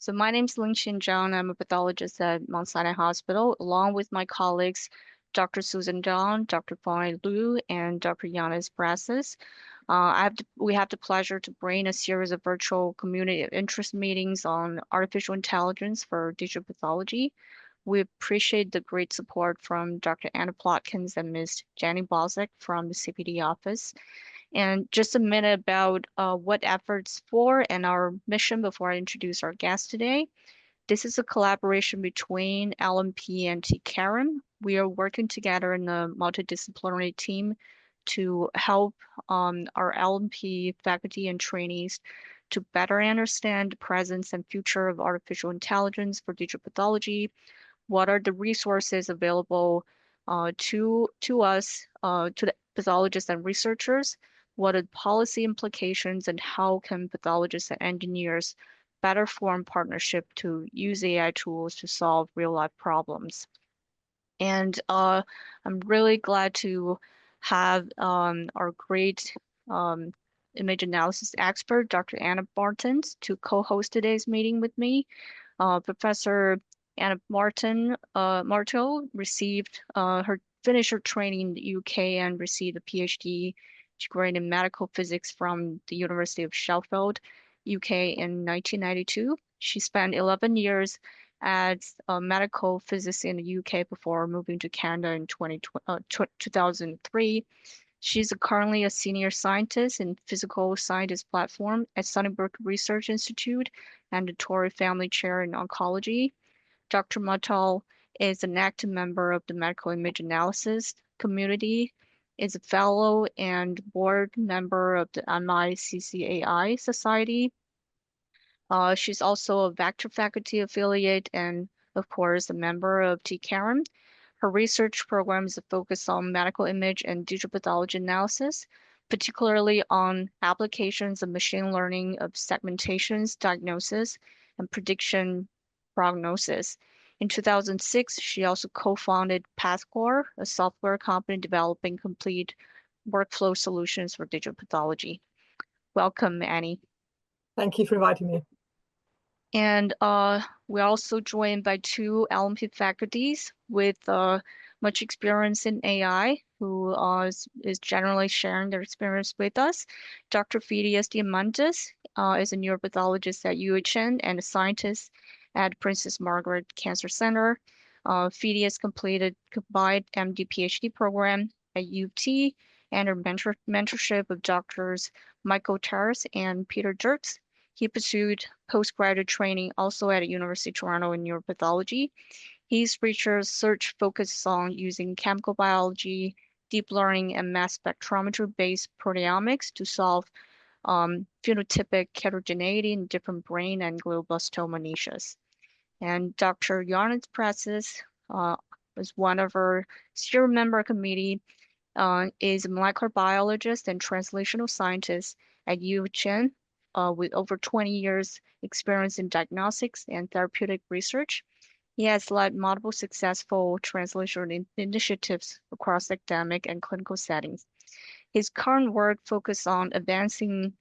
So my name is Lingxin Zhang. I'm a pathologist at Mount Sinai Hospital, along with my colleagues, Dr. Susan Zhang, Dr. Fang Liu, and Dr. Ioannis Prassas. We have the pleasure to bring a series of virtual community of interest meetings on artificial intelligence for digital pathology. We appreciate the great support from Dr. Anna Plotkins and Ms. Jenny Balzac from the CPD office. And just a minute about what efforts for and our mission before I introduce our guest today. This is a collaboration between LMP and T-CAIREM. We are working together in a multidisciplinary team to help our LMP faculty and trainees to better understand the presence and future of artificial intelligence for digital pathology. What are the resources available to us, to the pathologists and researchers? What are the policy implications, and how can pathologists and engineers better form partnership to use AI tools to solve real-life problems? And I'm really glad to have our great image analysis expert, Dr. Anna Martens, to co-host today's meeting with me. Professor Anna Martel received finished her training in the UK and received a PhD degree in medical physics from the University of Sheffield, UK in 1992. She spent 11 years as a medical physicist in the UK before moving to Canada in 2003. She's currently a senior scientist in physical scientist platform at Sunnybrook Research Institute and the Torrey Family Chair in Oncology. Dr. Martel is an active member of the medical image analysis community, is a fellow and board member of the MI-CCAI Society. She's also a Vector faculty affiliate and, of course, a member of T-CAIREM. Her research programs focus on medical image and digital pathology analysis, particularly on applications of machine learning of segmentations, diagnosis, and prediction prognosis. In 2006, she also co-founded PathCore, a software company developing complete workflow solutions for digital pathology. Welcome, Annie. Thank you for inviting me. And we're also joined by two LMP faculties with much experience in AI, who is generally sharing their experience with us. Dr. Phedias Diamandis is a neuropathologist at UHN and a scientist at Princess Margaret Cancer Center. Phedias completed combined MD PhD program at UT and her mentorship of Doctors Michael Terrace and Peter Dirks. He pursued postgraduate training also at University of Toronto in neuropathology. His research focuses on using chemical biology, deep learning, and mass spectrometry-based proteomics to solve phenotypic heterogeneity in different brain and glioblastoma niches. And Dr. Ioannis Prassas was one of our steering member committee, is a molecular biologist and translational scientist at UHN. With over 20 years experience in diagnostics and therapeutic research. He has led multiple successful translational initiatives across academic and clinical settings. His current work focuses on advancing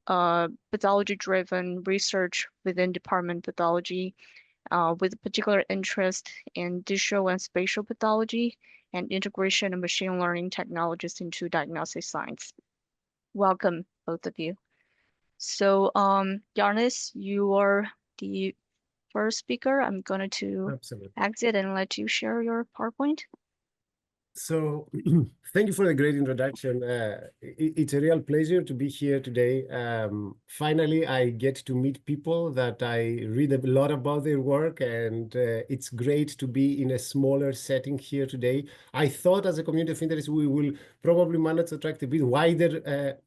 pathology-driven research within department pathology, with a particular interest in digital and spatial pathology and integration of machine learning technologies into diagnostic science. Welcome, both of you. So, Ioannis, you are the first speaker. I'm going to exit and let you share your PowerPoint. So, thank you for the great introduction. It's a real pleasure to be here today. Finally, I get to meet people that I read a lot about their work, and it's great to be in a smaller setting here today. I thought as a community of interest, we will probably manage to attract a bit wider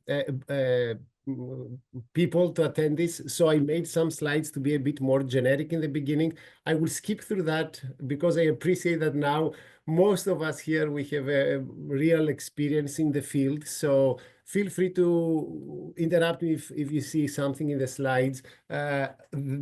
people to attend this. So I made some slides to be a bit more generic in the beginning. I will skip through that because I appreciate that now most of us here, we have a real experience in the field. So feel free to interrupt me if you see something in the slides.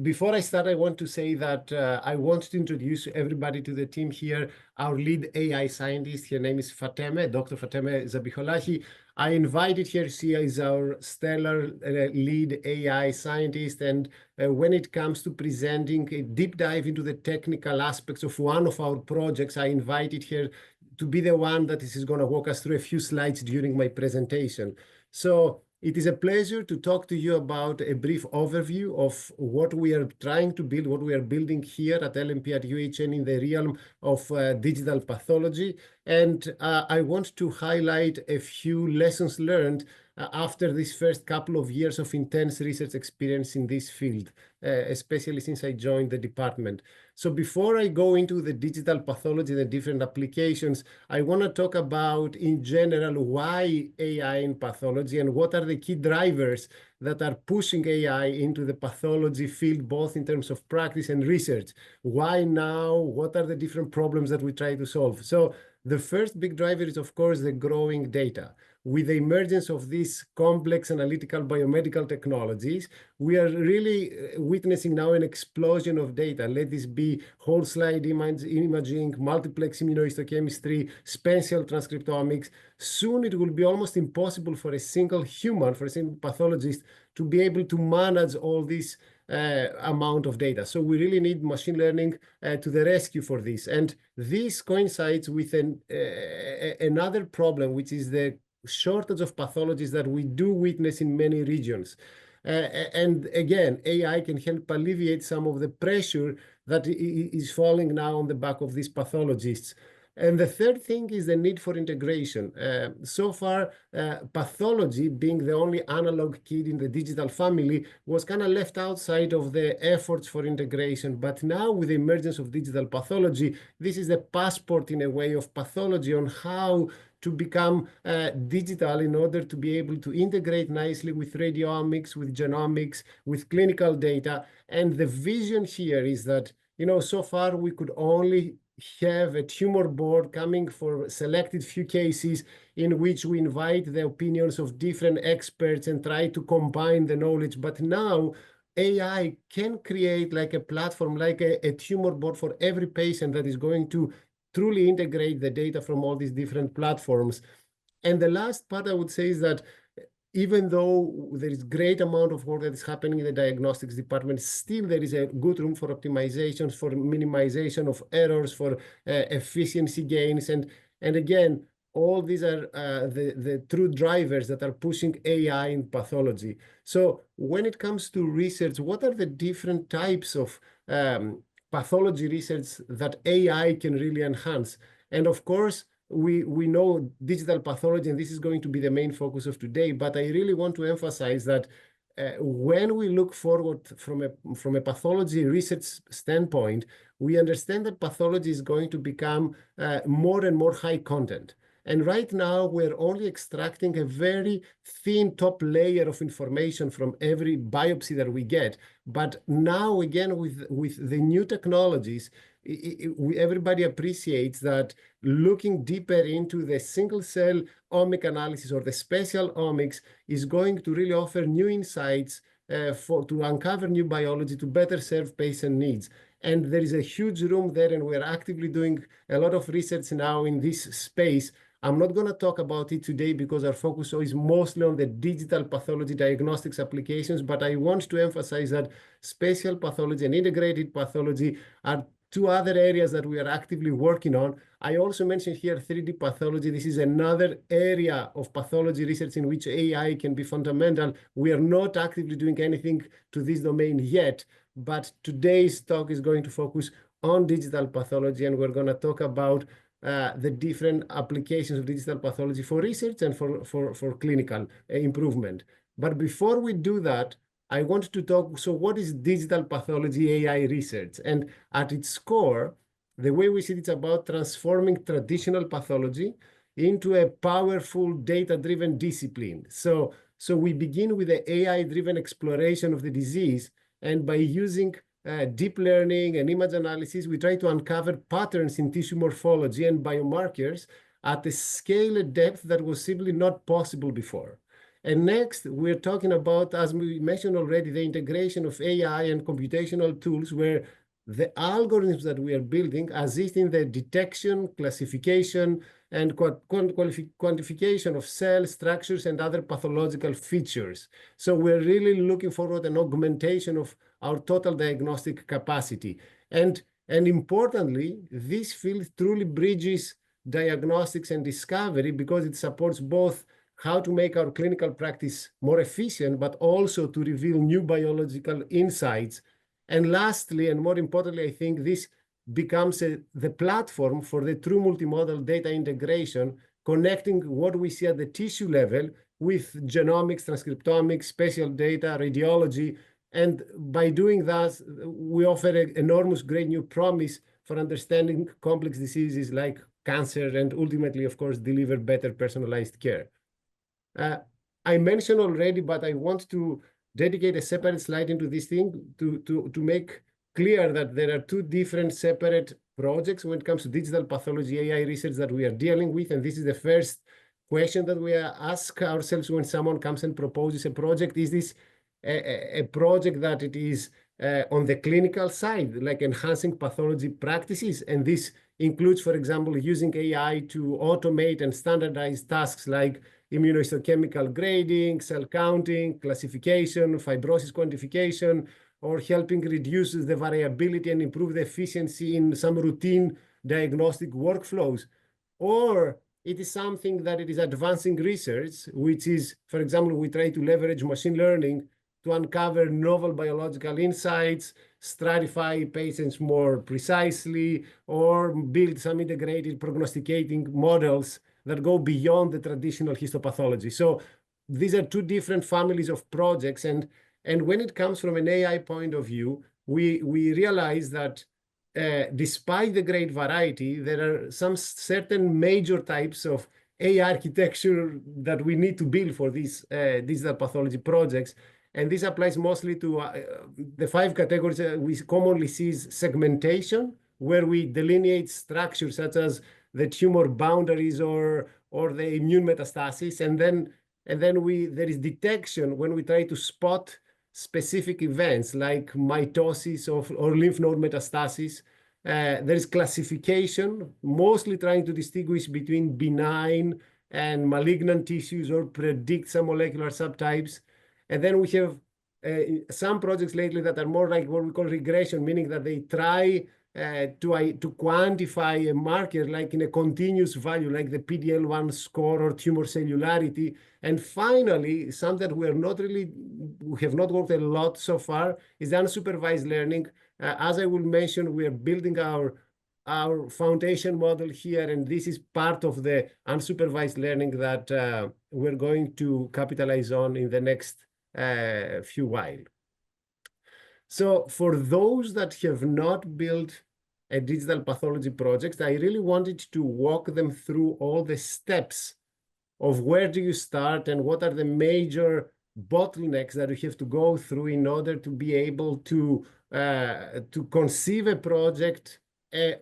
Before I start, I want to say that I want to introduce everybody to the team here. Our lead AI scientist, her name is Fateme, Dr. Fateme Zabiholahi. I invited here, she is our stellar lead AI scientist, and when it comes to presenting a deep dive into the technical aspects of one of our projects, I invited her to be the one that is going to walk us through a few slides during my presentation. So it is a pleasure to talk to you about a brief overview of what we are trying to build, what we are building here at LMP at UHN in the realm of digital pathology. And I want to highlight a few lessons learned after this first couple of years of intense research experience in this field, especially since I joined the department. So before I go into the digital pathology, the different applications, I want to talk about, in general, why AI in pathology and what are the key drivers that are pushing AI into the pathology field, both in terms of practice and research. Why now? What are the different problems that we try to solve? So the first big driver is, of course, the growing data. With the emergence of these complex analytical biomedical technologies, we are really witnessing now an explosion of data. Let this be whole slide imaging, multiplex immunohistochemistry, spatial transcriptomics. Soon it will be almost impossible for a single human, for a single pathologist, to be able to manage all this amount of data. So we really need machine learning to the rescue for this. And this coincides with another problem, which is the shortage of pathologists that we do witness in many regions. And again, AI can help alleviate some of the pressure that is falling now on the back of these pathologists. And the third thing is the need for integration. So far, pathology, being the only analog kid in the digital family, was kind of left outside of the efforts for integration. But now, with the emergence of digital pathology, this is the passport, in a way, of pathology on how to become digital in order to be able to integrate nicely with radiomics, with genomics, with clinical data. And the vision here is that, so far we could only have a tumor board coming for selected few cases in which we invite the opinions of different experts and try to combine the knowledge. But now AI can create like a platform, like a tumor board for every patient that is going to truly integrate the data from all these different platforms. And the last part I would say is that even though there is great amount of work that is happening in the diagnostics department, still there is a good room for optimizations, for minimization of errors, for efficiency gains. And again, all these are the true drivers that are pushing AI in pathology. So when it comes to research, what are the different types of pathology research that AI can really enhance? And of course, we know digital pathology, and this is going to be the main focus of today, but I really want to emphasize that when we look forward from a pathology research standpoint, we understand that pathology is going to become more and more high content. And right now, we're only extracting a very thin top layer of information from every biopsy that we get. But now, again, with the new technologies, everybody appreciates that looking deeper into the single cell omic analysis or the spatial omics is going to really offer new insights to uncover new biology to better serve patient needs. And there is a huge room there, and we're actively doing a lot of research now in this space. I'm not going to talk about it today because our focus is mostly on the digital pathology diagnostics applications, but I want to emphasize that spatial pathology and integrated pathology are two other areas that we are actively working on. I also mentioned here 3D pathology. This is another area of pathology research in which AI can be fundamental. We are not actively doing anything to this domain yet, but today's talk is going to focus on digital pathology, and we're going to talk about the different applications of digital pathology for research and for clinical improvement. But before we do that, I want to talk, so what is digital pathology AI research? And at its core, the way we see it, it's about transforming traditional pathology into a powerful data-driven discipline. So we begin with the AI-driven exploration of the disease, and by using deep learning and image analysis, we try to uncover patterns in tissue morphology and biomarkers at a scale and depth that was simply not possible before. And next, we're talking about, as we mentioned already, the integration of AI and computational tools, where the algorithms that we are building assist in the detection, classification, and quantification of cell structures and other pathological features. So we're really looking forward to an augmentation of our total diagnostic capacity. And importantly, this field truly bridges diagnostics and discovery because it supports both how to make our clinical practice more efficient, but also to reveal new biological insights. And lastly, and more importantly, I think this becomes the platform for the true multimodal data integration, connecting what we see at the tissue level with genomics, transcriptomics, spatial data, radiology. And by doing that, we offer an enormous, great new promise for understanding complex diseases like cancer and ultimately, of course, deliver better personalized care. I mentioned already, but I want to dedicate a separate slide into this thing to make clear that there are two different separate projects when it comes to digital pathology AI research that we are dealing with. And this is the first question that we ask ourselves when someone comes and proposes a project. Is this a project that it is on the clinical side, like enhancing pathology practices? And this includes, for example, using AI to automate and standardize tasks like immunohistochemical grading, cell counting, classification, fibrosis quantification, or helping reduce the variability and improve the efficiency in some routine diagnostic workflows. Or it is something that it is advancing research, which is, for example, we try to leverage machine learning to uncover novel biological insights, stratify patients more precisely, or build some integrated prognosticating models that go beyond the traditional histopathology. So these are two different families of projects. And when it comes from an AI point of view, we realize that despite the great variety, there are some certain major types of AI architecture that we need to build for these digital pathology projects. And this applies mostly to the 5 categories we commonly see is segmentation, where we delineate structures such as the tumor boundaries or the immune metastasis. And then there is detection when we try to spot specific events like mitosis or lymph node metastasis. There is classification, mostly trying to distinguish between benign and malignant tissues or predict some molecular subtypes. And then we have some projects lately that are more like what we call regression, meaning that they try to quantify a marker like in a continuous value, like the PD-L1 score or tumor cellularity. And finally, something that we have not worked a lot so far is unsupervised learning. As I will mention, we are building our foundation model here, and this is part of the unsupervised learning that we're going to capitalize on in the next few while. So for those that have not built a digital pathology project, I really wanted to walk them through all the steps of where do you start and what are the major bottlenecks that you have to go through in order to be able to conceive a project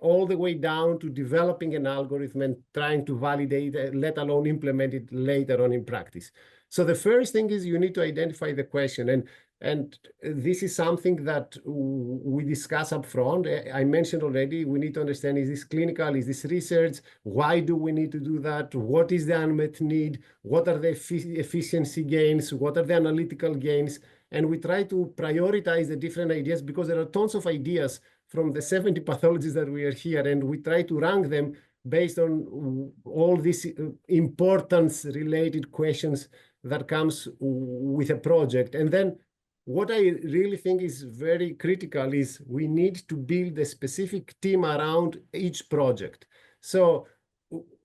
all the way down to developing an algorithm and trying to validate it, let alone implement it later on in practice. So the first thing is you need to identify the question. And this is something that we discuss up front. I mentioned already, we need to understand, is this clinical, is this research? Why do we need to do that? What is the unmet need? What are the efficiency gains? What are the analytical gains? And we try to prioritize the different ideas because there are tons of ideas from the 70 pathologists that we are here, and we try to rank them based on all these importance-related questions that comes with a project. And then what I really think is very critical is we need to build a specific team around each project. So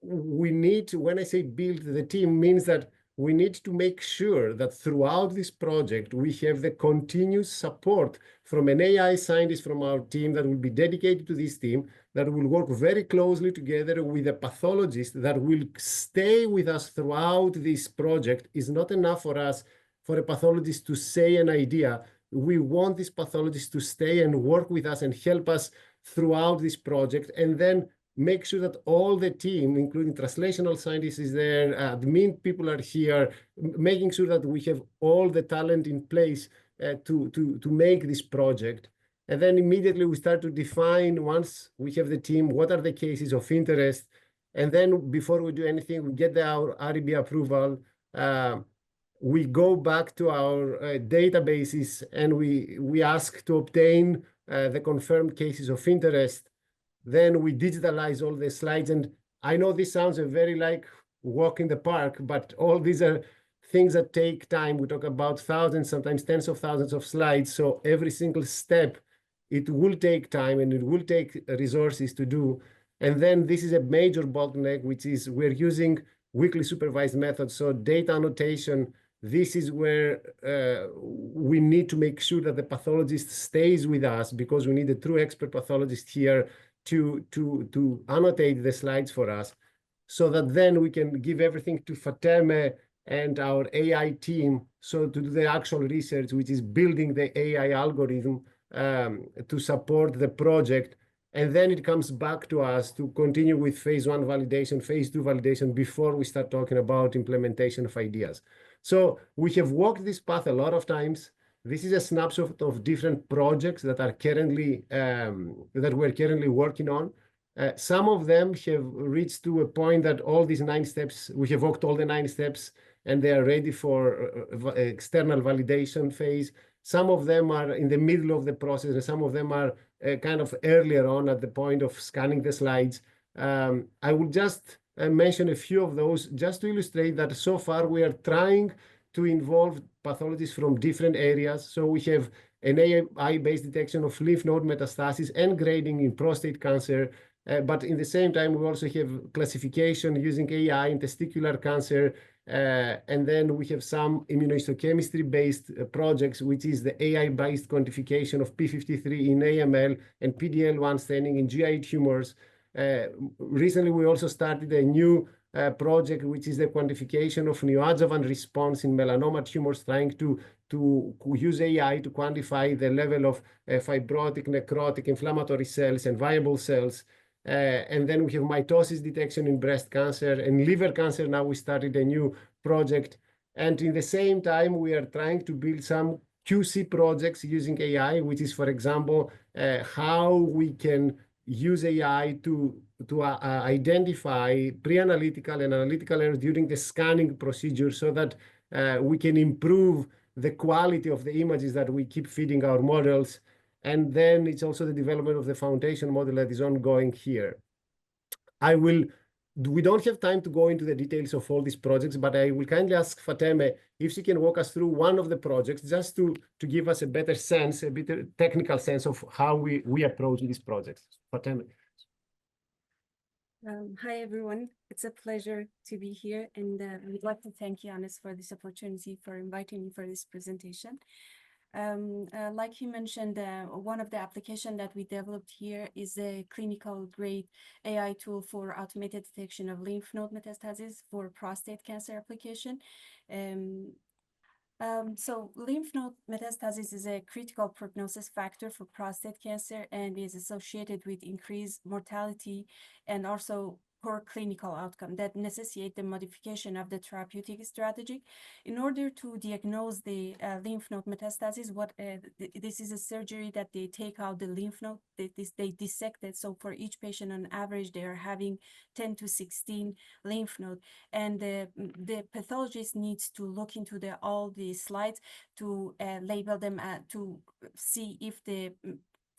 we need to, when I say build the team, means that we need to make sure that throughout this project, we have the continuous support from an AI scientist from our team that will be dedicated to this team, that will work very closely together with a pathologist that will stay with us throughout this project. Is not enough for us, for a pathologist to say an idea. We want this pathologist to stay and work with us and help us throughout this project, and then make sure that all the team, including translational scientists is there, admin people are here, making sure that we have all the talent in place to make this project. And then immediately we start to define, once we have the team, what are the cases of interest. And then before we do anything, we get our REB approval. We go back to our databases and we ask to obtain the confirmed cases of interest. Then we digitalize all the slides. And I know this sounds a very like walk in the park, but all these are things that take time. We talk about thousands, sometimes tens of thousands of slides. So every single step, it will take time and it will take resources to do. And then this is a major bottleneck, which is we're using weakly supervised methods. So data annotation, this is where we need to make sure that the pathologist stays with us, because we need a true expert pathologist here to annotate the slides for us, so that then we can give everything to Fateme and our AI team, so to do the actual research, which is building the AI algorithm to support the project. And then it comes back to us to continue with phase 1 validation, phase 2 validation, before we start talking about implementation of ideas. So we have walked this path a lot of times. This is a snapshot of different projects that are currently that we're currently working on. Some of them have reached to a point that all these 9 steps, we have walked all the 9 steps, and they are ready for external validation phase. Some of them are in the middle of the process, and some of them are kind of earlier on at the point of scanning the slides. I will just mention a few of those just to illustrate that so far we are trying to involve pathologists from different areas. So we have an AI-based detection of lymph node metastasis and grading in prostate cancer. But in the same time, we also have classification using AI in testicular cancer. And then we have some immunohistochemistry-based projects, which is the AI-based quantification of P53 in AML and PD-L1 staining in GI tumors. Recently, we also started a new project, which is the quantification of neoadjuvant response in melanoma tumors, trying to use AI to quantify the level of fibrotic, necrotic, inflammatory cells and viable cells. And then we have mitosis detection in breast cancer and liver cancer. Now we started a new project. And in the same time, we are trying to build some QC projects using AI, which is, for example, how we can use AI to identify pre-analytical and analytical errors during the scanning procedure, so that we can improve the quality of the images that we keep feeding our models. And then it's also the development of the foundation model that is ongoing here. We don't have time to go into the details of all these projects, but I will kindly ask Fateme if she can walk us through one of the projects, just to give us a better sense, a better technical sense of how we approach these projects. Fateme. Hi, everyone. It's a pleasure to be here, and we'd like to thank Ioannis for this opportunity, for inviting me for this presentation. Like he mentioned, one of the applications that we developed here is a clinical grade AI tool for automated detection of lymph node metastasis for prostate cancer application. So lymph node metastasis is a critical prognosis factor for prostate cancer and is associated with increased mortality and also poor clinical outcome that necessitate the modification of the therapeutic strategy. In order to diagnose the lymph node metastasis, this is a surgery that they take out the lymph node, they dissect it. So for each patient, on average, they are having 10 to 16 lymph node. And the pathologist needs to look into all the slides to label them, to see if the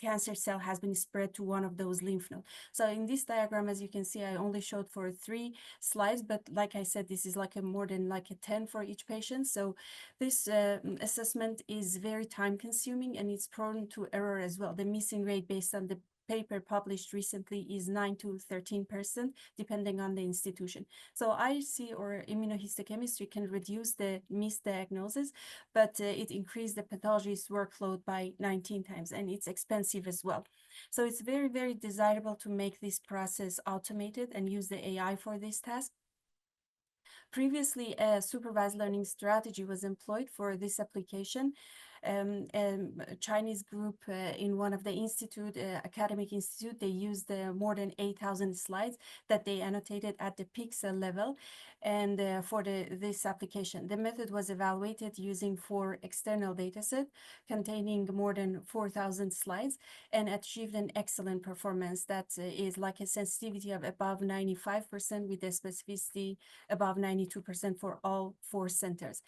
cancer cell has been spread to one of those lymph nodes. So in this diagram, as you can see, I only showed for 3 slides, but like I said, this is like more than like a 10 for each patient. So this assessment is very time consuming, and it's prone to error as well. The missing rate based on the paper published recently is 9 to 13%, depending on the institution. So IHC or immunohistochemistry can reduce the misdiagnosis, but it increased the pathologist's workload by 19 times, and it's expensive as well. So it's very, very desirable to make this process automated and use the AI for this task. Previously, a supervised learning strategy was employed for this application. A Chinese group in one of the academic institute, they used more than 8,000 slides that they annotated at the pixel level. And for this application, the method was evaluated using 4 external datasets containing more than 4,000 slides and achieved an excellent performance that is like a sensitivity of above 95% with a specificity above 92% for all 4 centers.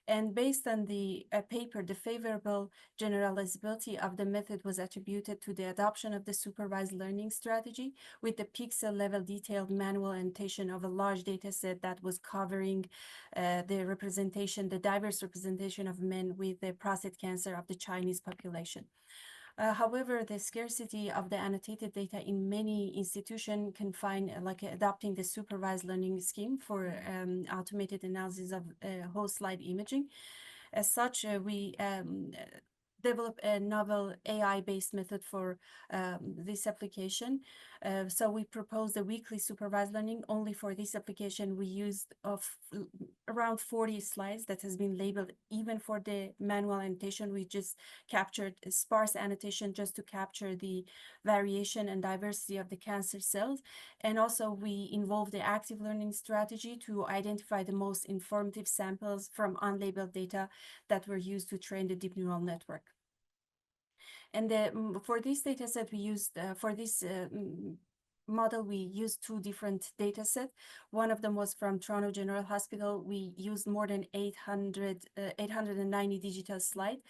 And based on the paper, the favorable generalizability of the method was attributed to the adoption of the supervised learning strategy with the pixel level detailed manual annotation of a large data set that was covering the diverse representation of men with the prostate cancer of the Chinese population. However, the scarcity of the annotated data in many institutions confine adopting the supervised learning scheme for automated analysis of whole slide imaging. As such, we develop a novel AI-based method for this application. So we proposed the weekly supervised learning. Only for this application, we used around 40 slides that has been labeled. Even for the manual annotation, we just captured a sparse annotation just to capture the variation and diversity of the cancer cells. And also we involved the active learning strategy to identify the most informative samples from unlabeled data that were used to train the deep neural network. And for this data set, we used, for this model, we used 2 different data sets. One of them was from Toronto General Hospital. We used more than 890 digital slides.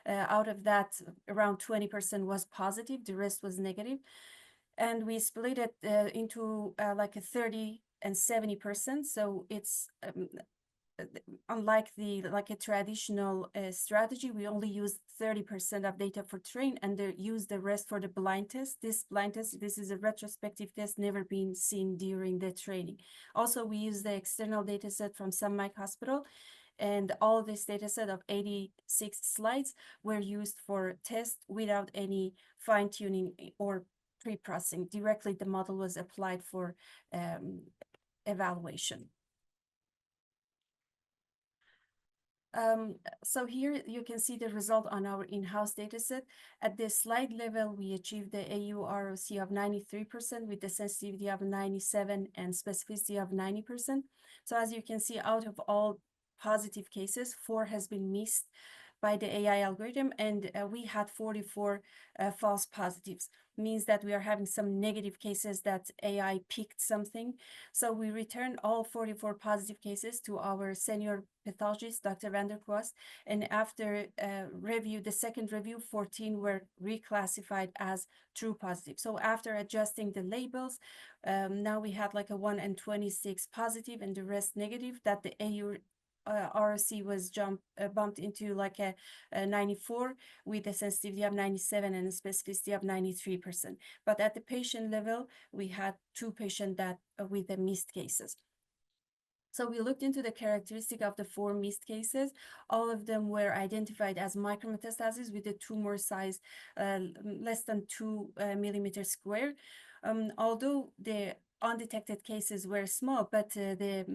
Out of that, around 20% was positive, the rest was negative. And we split it into like a 30 and 70%. So it's unlike a traditional strategy, we only use 30% of data for train and use the rest for the blind test. This blind test, this is a retrospective test never been seen during the training. Also, we use the external data set from Sun Mike Hospital, and all this data set of 86 slides were used for test without any fine-tuning or pre-processing. Directly, the model was applied for evaluation. So here you can see the result on our in-house dataset. At the slide level, we achieved the AU-ROC of 93% with the sensitivity of 97 and specificity of 90%. So as you can see, out of all positive cases, 4 has been missed by the AI algorithm, and we had 44 false positives. Means that we are having some negative cases that AI picked something. So we returned all 44 positive cases to our senior pathologist, Dr. Van der Kwast, and after the second review, 14 were reclassified as true positive. So after adjusting the labels, now we had like a 1 and 26 positive and the rest negative, that the ROC was bumped into like a 94 with a sensitivity of 97 and a specificity of 93%. But at the patient level, we had 2 patients that with the missed cases. So we looked into the characteristic of the 4 missed cases. All of them were identified as micrometastasis with a tumor size less than 2 millimeters square. Although the undetected cases were small, but the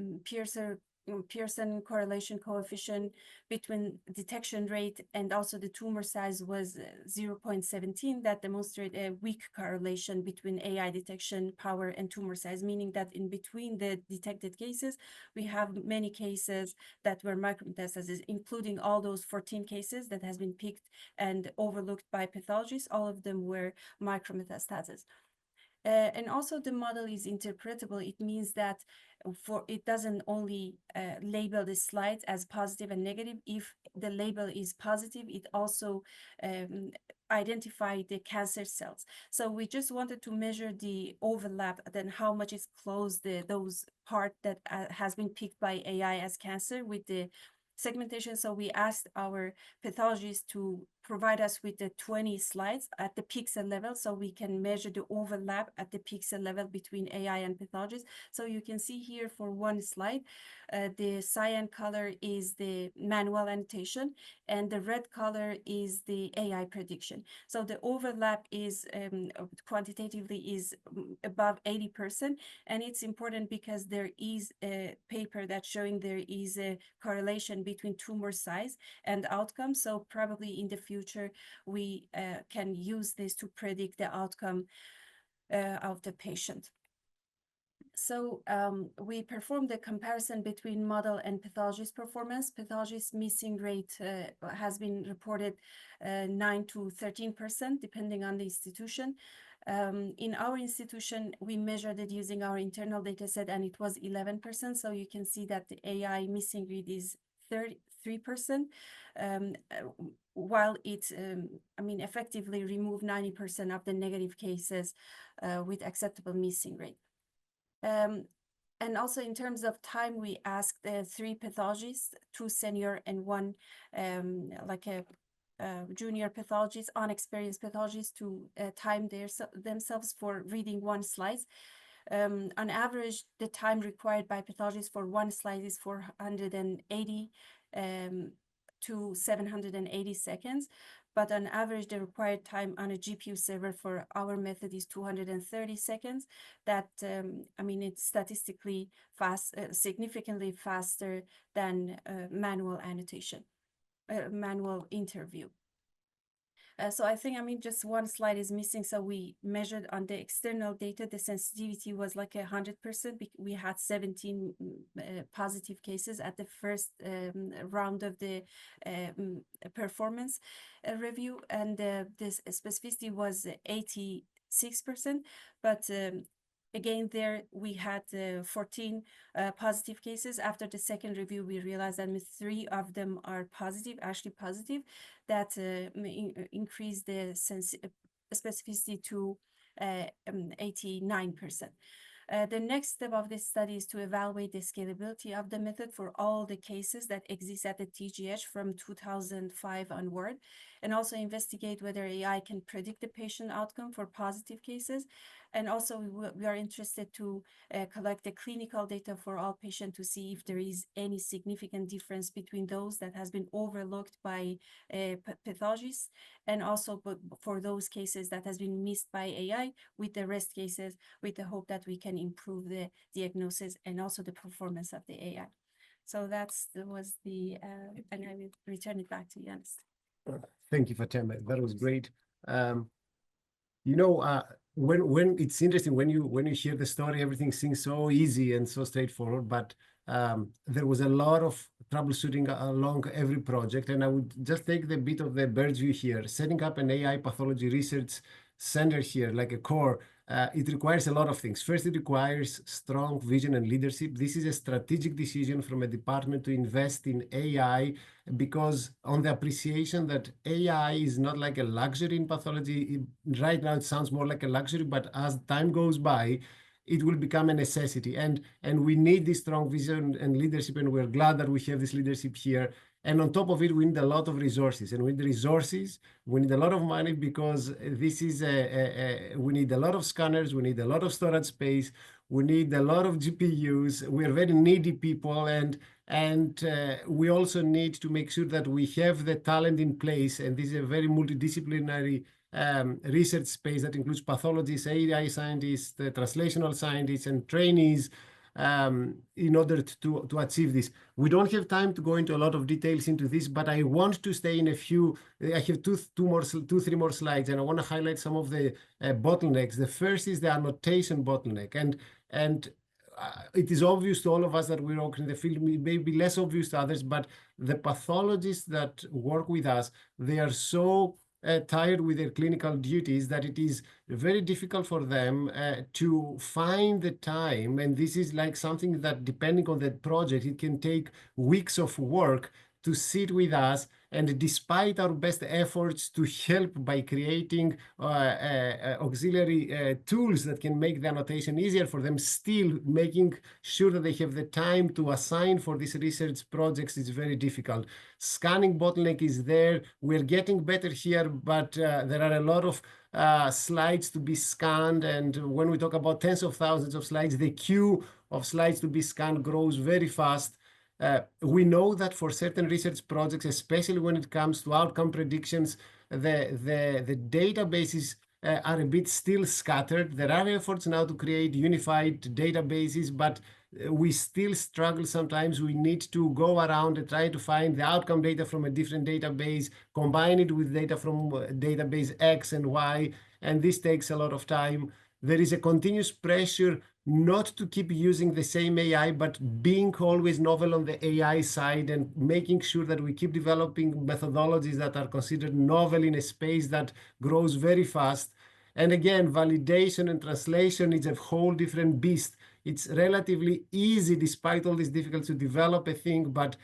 Pearson correlation coefficient between detection rate and also the tumor size was 0.17. That demonstrate a weak correlation between AI detection power and tumor size, meaning that in between the detected cases, we have many cases that were micrometastases, including all those 14 cases that has been picked and overlooked by pathologists. All of them were micrometastases. And also the model is interpretable. It means that it doesn't only label the slides as positive and negative. If the label is positive, it also identify the cancer cells. So we just wanted to measure the overlap, then how much is close those part that has been picked by AI as cancer with the segmentation. So we asked our pathologists to provide us with the 20 slides at the pixel level, so we can measure the overlap at the pixel level between AI and pathologists. So you can see here for one slide, the cyan color is the manual annotation, and the red color is the AI prediction. So the overlap is quantitatively is above 80%, and it's important because there is a paper that's showing there is a correlation between tumor size and outcome. So probably in the future, we can use this to predict the outcome of the patient. So we performed a comparison between model and pathologist performance. Pathologist missing rate has been reported 9 to 13%, depending on the institution. In our institution, we measured it using our internal data set, and it was 11%. So you can see that the AI missing rate is 3%, while it, effectively removed 90% of the negative cases with acceptable missing rate. And also in terms of time, we asked 3 pathologists, 2 senior and 1 junior pathologist, unexperienced pathologist, to time themselves for reading 1 slide. On average, the time required by pathologists for 1 slide is 480 to 780 seconds. But on average, the required time on a GPU server for our method is 230 seconds. That, it's statistically fast, significantly faster than manual annotation, manual interview. So I think, just 1 slide is missing. So we measured on the external data, the sensitivity was like 100%. We had 17 positive cases at the first round of the performance review, and this specificity was 86%. But again, there we had 14 positive cases. After the second review, we realized that 3 of them are positive, actually positive, that increased the specificity to 89%. The next step of this study is to evaluate the scalability of the method for all the cases that exist at the TGH from 2005 onward, and also investigate whether AI can predict the patient outcome for positive cases. And also we are interested to collect the clinical data for all patients to see if there is any significant difference between those that has been overlooked by pathologists, and also for those cases that has been missed by AI, with the rest cases, with the hope that we can improve the diagnosis and also the performance of the AI. So that was the, and I will return it back to Ioannis. Thank you, Fatima. That was great. When it's interesting when you hear the story, everything seems so easy and so straightforward, but there was a lot of troubleshooting along every project, and I would just take the bit of the bird's view here. Setting up an AI pathology research center here, like a core, it requires a lot of things. First, it requires strong vision and leadership. This is a strategic decision from a department to invest in AI, because on the appreciation that AI is not like a luxury in pathology. Right now, it sounds more like a luxury, but as time goes by, it will become a necessity. And we need this strong vision and leadership, and we're glad that we have this leadership here. And on top of it, we need a lot of resources. And with the resources, we need a lot of money, because this is we need a lot of scanners, we need a lot of storage space, we need a lot of GPUs. We're very needy people, and we also need to make sure that we have the talent in place. And this is a very multidisciplinary research space that includes pathologists, AI scientists, translational scientists, and trainees, in order to achieve this. We don't have time to go into a lot of details into this, but I want to stay in a few. I have two, three more slides, and I want to highlight some of the bottlenecks. The first is the annotation bottleneck, and it is obvious to all of us that we work in the field. It may be less obvious to others, but the pathologists that work with us, they are so tired with their clinical duties that it is very difficult for them to find the time. And this is like something that, depending on the project, it can take weeks of work to sit with us And despite our best efforts to help by creating auxiliary tools that can make the annotation easier for them, still making sure that they have the time to assign for these research projects is very difficult. Scanning bottleneck is there. We're getting better here, but there are a lot of slides to be scanned. And when we talk about tens of thousands of slides, the queue of slides to be scanned grows very fast. We know that for certain research projects, especially when it comes to outcome predictions, the databases are a bit still scattered. There are efforts now to create unified databases, but we still struggle sometimes. We need to go around and try to find the outcome data from a different database, combine it with data from database X and Y, and this takes a lot of time. There is a continuous pressure not to keep using the same AI, but being always novel on the AI side and making sure that we keep developing methodologies that are considered novel in a space that grows very fast. And again, validation and translation is a whole different beast. It's relatively easy, despite all these difficulties, to develop a thing, but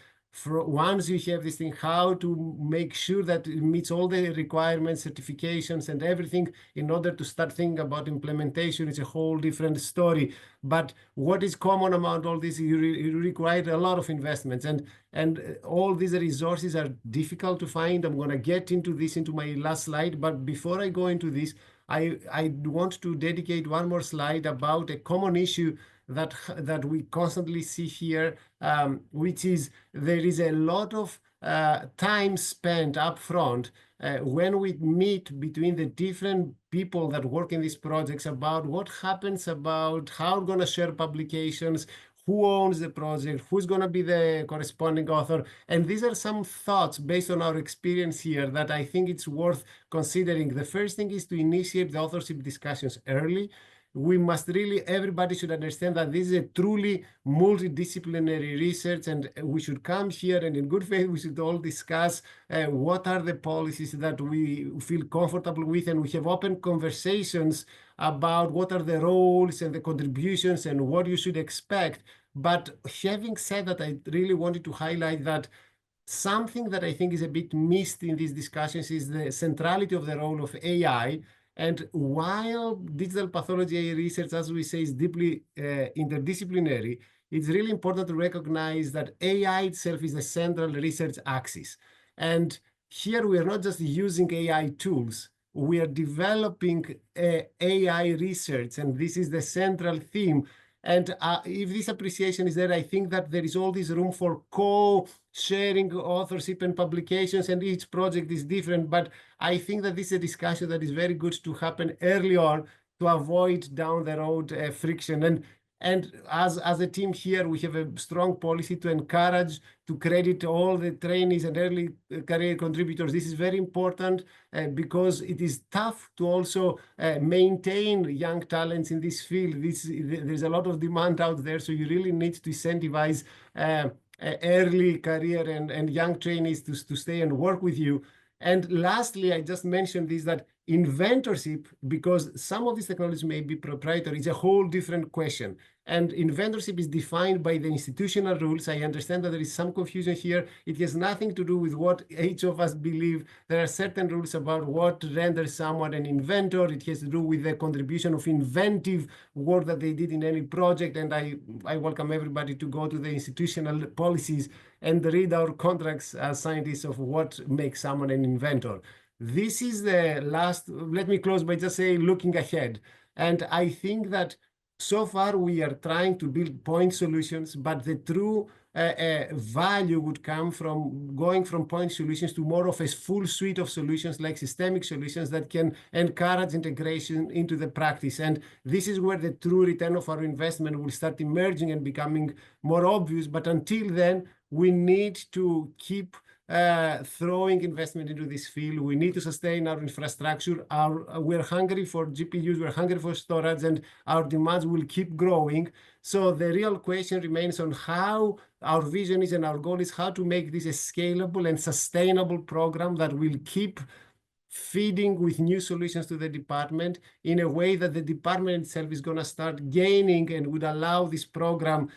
once you have this thing, how to make sure that it meets all the requirements, certifications, and everything in order to start thinking about implementation is a whole different story. But what is common among all this, you require a lot of investments, and all these resources are difficult to find. I'm going to get into this into my last slide, but before I go into this, I want to dedicate one more slide about a common issue that we constantly see here, which is there is a lot of time spent up front when we meet between the different people that work in these projects about what happens, about how we're going to share publications, who owns the project, who's going to be the corresponding author. And these are some thoughts based on our experience here that I think it's worth considering. The first thing is to initiate the authorship discussions early. We must really, everybody should understand that this is a truly multidisciplinary research, and we should come here and in good faith, we should all discuss what are the policies that we feel comfortable with, and we have open conversations about what are the roles and the contributions and what you should expect. But having said that, I really wanted to highlight that something that I think is a bit missed in these discussions is the centrality of the role of AI. And while digital pathology research, as we say, is deeply interdisciplinary, it's really important to recognize that AI itself is the central research axis. And here we are not just using AI tools, we are developing AI research, and this is the central theme. And if this appreciation is there, I think that there is all this room for co-sharing authorship and publications, and each project is different. But I think that this is a discussion that is very good to happen early on to avoid down the road friction. And as a team here, we have a strong policy to encourage, to credit all the trainees and early career contributors. This is very important because it is tough to also maintain young talents in this field. There's a lot of demand out there, so you really need to incentivize early career and young trainees to stay and work with you. And lastly, I just mentioned this, that inventorship, because some of these technologies may be proprietary, is a whole different question. And inventorship is defined by the institutional rules. I understand that there is some confusion here. It has nothing to do with what each of us believe. There are certain rules about what renders someone an inventor. It has to do with the contribution of inventive work that they did in any project. And I welcome everybody to go to the institutional policies and read our contracts as scientists of what makes someone an inventor. This is the last. Let me close by just saying, looking ahead. And I think that so far we are trying to build point solutions, but the true value would come from going from point solutions to more of a full suite of solutions, like systemic solutions that can encourage integration into the practice. And this is where the true return of our investment will start emerging and becoming more obvious. But until then, we need to keep throwing investment into this field. We need to sustain our infrastructure. We're hungry for GPUs, we're hungry for storage, and our demands will keep growing. So the real question remains on how our vision is, and our goal is how to make this a scalable and sustainable program that will keep feeding with new solutions to the department in a way that the department itself is going to start gaining and would allow this program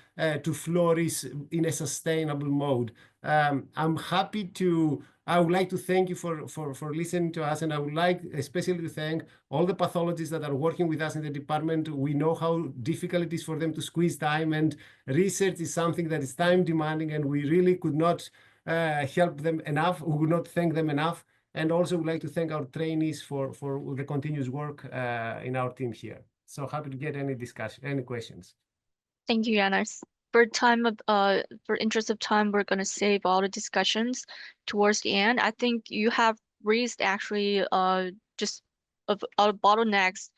to flourish in a sustainable mode. I'm happy to. I would like to thank you for listening to us, and I would like especially to thank all the pathologists that are working with us in the department. We know how difficult it is for them to squeeze time, and research is something that is time demanding, and we really could not help them enough. We would not thank them enough. And also would like to thank our trainees for the continuous work in our team here. So happy to get any discussion, any questions. Thank you, Ioannis. For interest of time, we're gonna save all the discussions towards the end. I think you have raised actually just of bottlenecks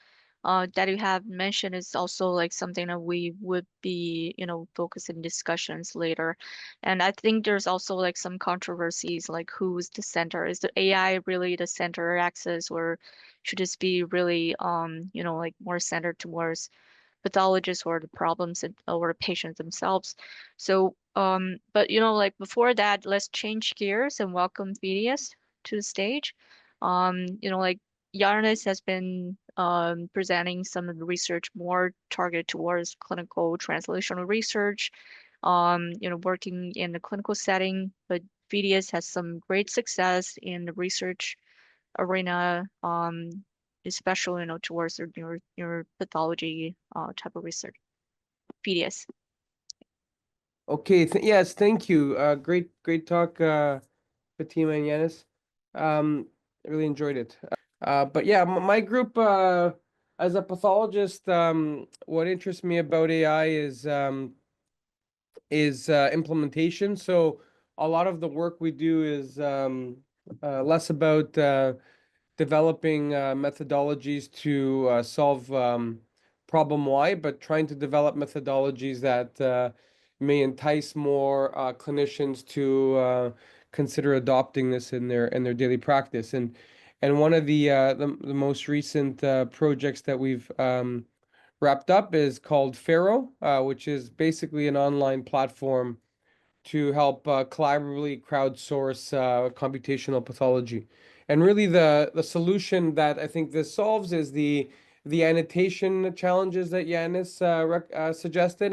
that you have mentioned is also like something that we would be, focusing discussions later. And I think there's also like some controversies like who's the center? Is the AI really the center axis, or should this be really like more centered towards pathologists or the problems or the patients themselves? So but like before that, let's change gears and welcome Phedias to the stage. Like Ioannis has been presenting some of the research more targeted towards clinical translational research, working in the clinical setting, but Phedias has some great success in the research arena, especially towards your pathology type of research. Phedias. Okay, yes, thank you. Great talk, Fatima and Ioannis. I really enjoyed it. But yeah, my group, as a pathologist, what interests me about AI is implementation. So a lot of the work we do is less about developing methodologies to solve problem Y, but trying to develop methodologies that may entice more clinicians to consider adopting this in their daily practice. And one of the most recent projects that we've wrapped up is called Pharo, which is basically an online platform to help collaboratively crowdsource computational pathology. And really the solution that I think this solves is the annotation challenges that Ioannis suggested,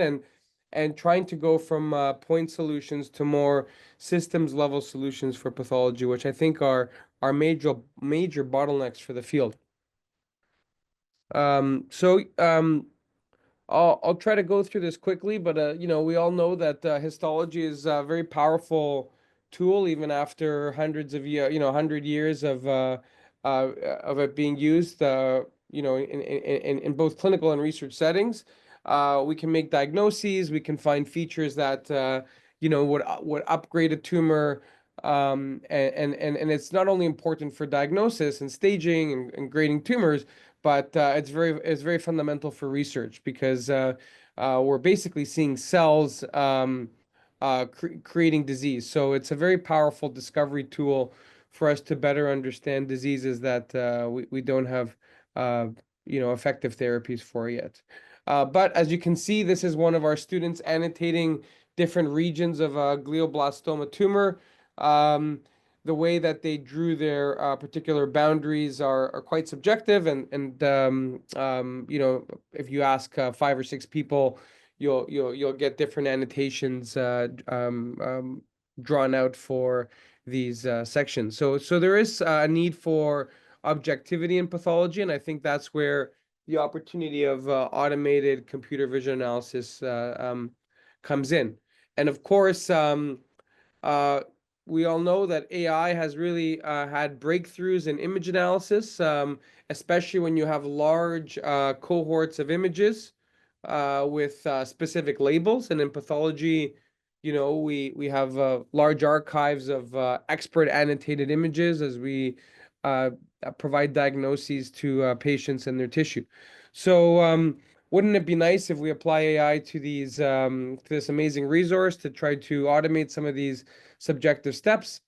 and trying to go from point solutions to more systems level solutions for pathology, which I think are major bottlenecks for the field. I'll try to go through this quickly, but we all know that histology is a very powerful tool, even after hundreds of years, 100 years of it being used, in both clinical and research settings. We can make diagnoses, we can find features that would upgrade a tumor, and it's not only important for diagnosis and staging and grading tumors, but it's very fundamental for research, because we're basically seeing cells creating disease. So it's a very powerful discovery tool for us to better understand diseases that we don't have effective therapies for yet. But as you can see, this is one of our students annotating different regions of a glioblastoma tumor. The way that they drew their particular boundaries are quite subjective, and if you ask 5 or 6 people, you'll get different annotations drawn out for these sections. So there is a need for objectivity in pathology, and I think that's where the opportunity of automated computer vision analysis comes in. And of course, we all know that AI has really had breakthroughs in image analysis, especially when you have large cohorts of images with specific labels. And in pathology, we have large archives of expert annotated images as we provide diagnoses to patients and their tissue. So wouldn't it be nice if we apply AI to this amazing resource to try to automate some of these subjective steps?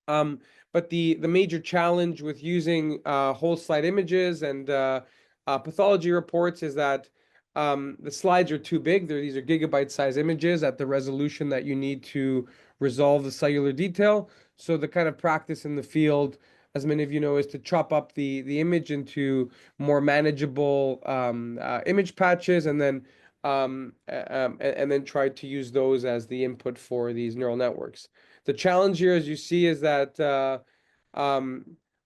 But the major challenge with using whole slide images and pathology reports is that the slides are too big. These are gigabyte size images at the resolution that you need to resolve the cellular detail. So the kind of practice in the field, as many of you know, is to chop up the image into more manageable image patches, and then and then try to use those as the input for these neural networks. The challenge here, as you see, is that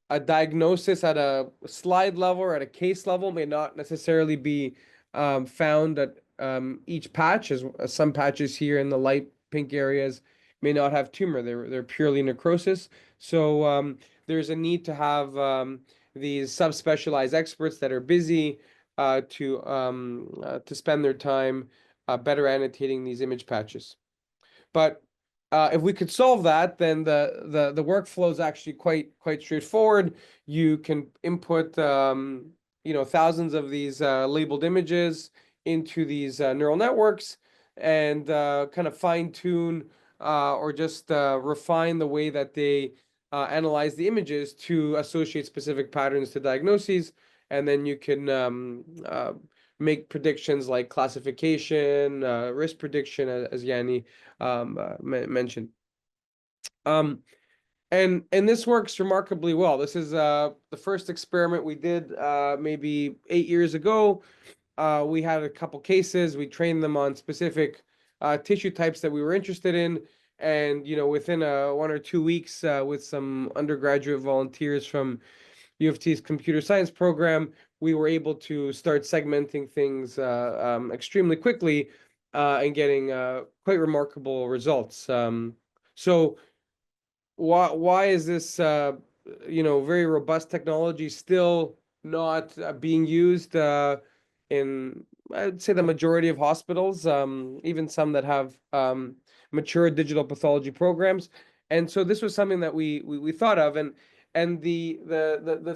a diagnosis at a slide level or at a case level may not necessarily be found at each patch, as some patches here in the light pink areas may not have tumor. They're purely necrosis. So there's a need to have these subspecialized experts that are busy to spend their time better annotating these image patches. But if we could solve that, then the workflow is actually quite straightforward. You can input thousands of these labeled images into these neural networks and kind of fine tune or just refine the way that they analyze the images to associate specific patterns to diagnoses. And then you can make predictions like classification, risk prediction, as Yanni mentioned. And this works remarkably well. This is the first experiment we did maybe 8 years ago. We had a couple cases. We trained them on specific tissue types that we were interested in. And, within 1 or 2 weeks with some undergraduate volunteers from U of T's computer science program, we were able to start segmenting things extremely quickly and getting quite remarkable results. So why is this very robust technology still not being used in, I'd say, the majority of hospitals, even some that have mature digital pathology programs? And so this was something that we thought of, and the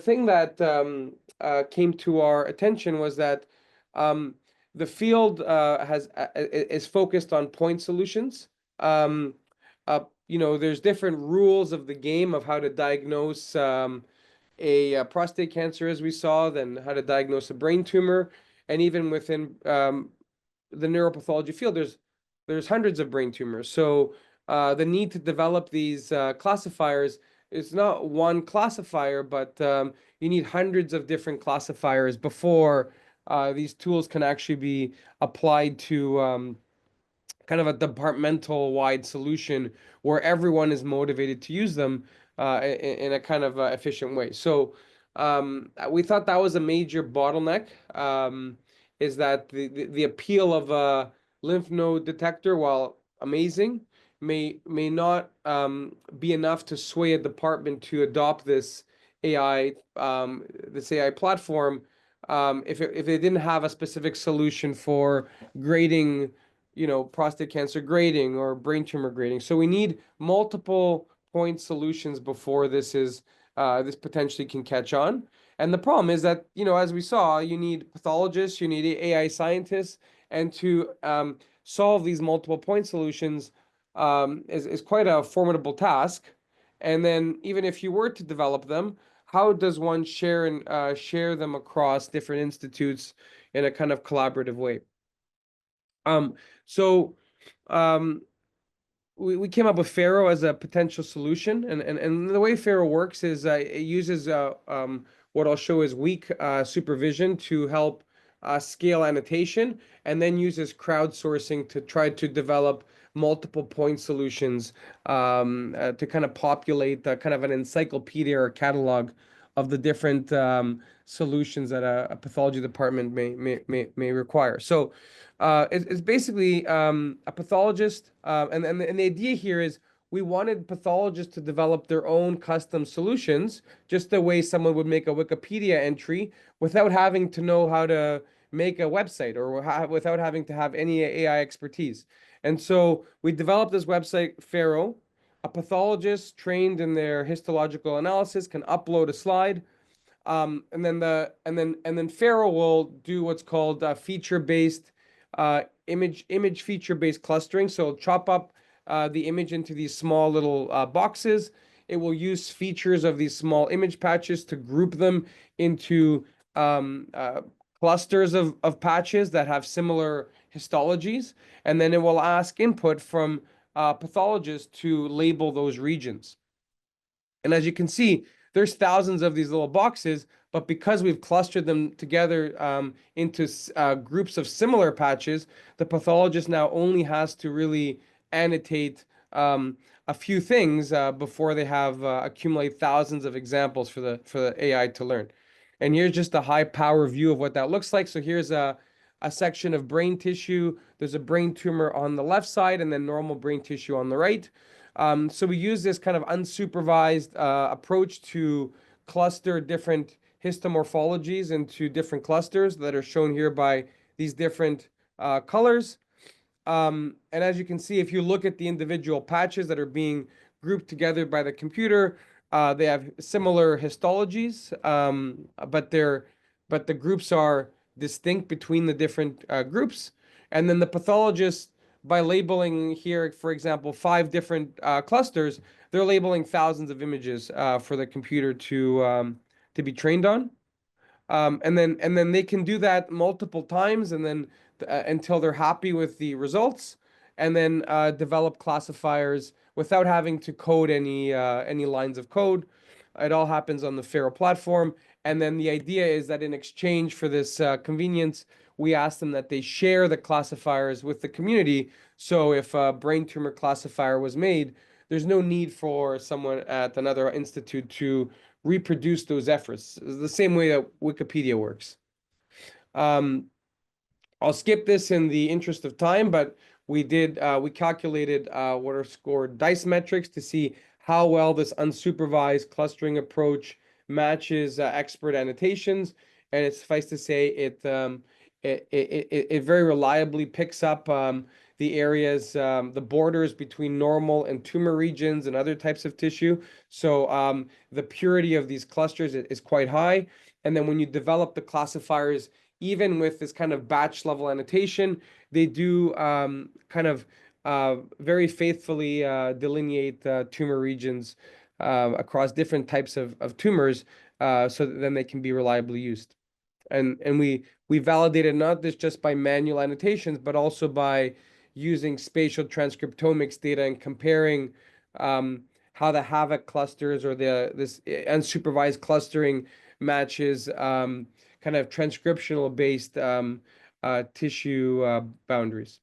thing that came to our attention was that the field is focused on point solutions. There's different rules of the game of how to diagnose a prostate cancer, as we saw, than how to diagnose a brain tumor. And even within the neuropathology field, there's hundreds of brain tumors. So the need to develop these classifiers is not one classifier, but you need hundreds of different classifiers before these tools can actually be applied to kind of a departmental-wide solution where everyone is motivated to use them in a kind of efficient way. So we thought that was a major bottleneck, is that the appeal of a lymph node detector, while amazing, may not be enough to sway a department to adopt this AI platform if it didn't have a specific solution for grading, prostate cancer grading or brain tumor grading. So we need multiple point solutions before this potentially can catch on. And the problem is that, as we saw, you need pathologists, you need AI scientists, and to solve these multiple point solutions is quite a formidable task. And then even if you were to develop them, how does one share them across different institutes in a kind of collaborative way? So we came up with Pharo as a potential solution, and the way Pharo works is it uses what I'll show is weak supervision to help scale annotation, and then uses crowdsourcing to try to develop multiple point solutions to kind of populate the kind of an encyclopedia or catalog of the different solutions that a pathology department may require. So it's basically a pathologist, and the idea here is we wanted pathologists to develop their own custom solutions, just the way someone would make a Wikipedia entry without having to know how to make a website or without having to have any AI expertise. And so we developed this website, Pharo. A pathologist trained in their histological analysis can upload a slide, and then Pharo will do what's called feature-based image feature-based clustering. So it'll chop up the image into these small little boxes. It will use features of these small image patches to group them into clusters of patches that have similar histologies, and then it will ask input from pathologists to label those regions. And as you can see, there's thousands of these little boxes, But because we've clustered them together into groups of similar patches, the pathologist now only has to really annotate a few things before they have accumulate thousands of examples for the AI to learn. And here's just a high power view of what that looks like. So here's a section of brain tissue. There's a brain tumor on the left side and then normal brain tissue on the right. So we use this kind of unsupervised approach to cluster different histomorphologies into different clusters that are shown here by these different colors. And as you can see, if you look at the individual patches that are being grouped together by the computer, they have similar histologies, but the groups are distinct between the different groups. And then the pathologist, by labeling here, for example, 5 different clusters, they're labeling thousands of images for the computer to be trained on. And then they can do that multiple times, and then until they're happy with the results, and then develop classifiers without having to code any lines of code. It all happens on the Pharo platform. And then the idea is that in exchange for this convenience, we ask them that they share the classifiers with the community. So if a brain tumor classifier was made, there's no need for someone at another institute to reproduce those efforts. It's the same way that Wikipedia works. I'll skip this in the interest of time, but we calculated what are scored dice metrics to see how well this unsupervised clustering approach matches expert annotations. And it's suffice to say it very reliably picks up the areas, the borders between normal and tumor regions and other types of tissue. So the purity of these clusters is quite high. And then when you develop the classifiers, even with this kind of batch level annotation, they do kind of very faithfully delineate tumor regions across different types of tumors so that then they can be reliably used. And we validated not this just by manual annotations, but also by using spatial transcriptomics data and comparing how the havoc clusters or this unsupervised clustering matches kind of transcriptional based tissue boundaries.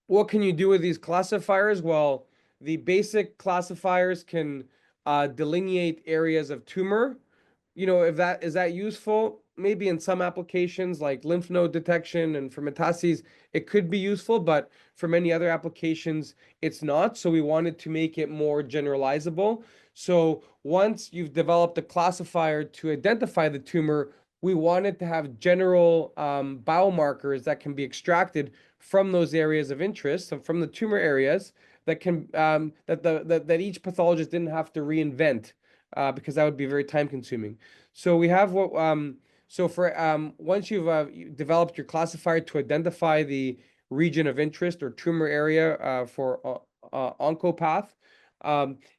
What can you do with these classifiers? Well, the basic classifiers can delineate areas of tumor. If that is that useful, maybe in some applications like lymph node detection and for metastases, it could be useful, but for many other applications, it's not. So we wanted to make it more generalizable. So once you've developed a classifier to identify the tumor, we wanted to have general biomarkers that can be extracted from those areas of interest, so from the tumor areas that can that each pathologist didn't have to reinvent. Because that would be very time consuming. So we have what, once you've developed your classifier to identify the region of interest or tumor area for OncoPath,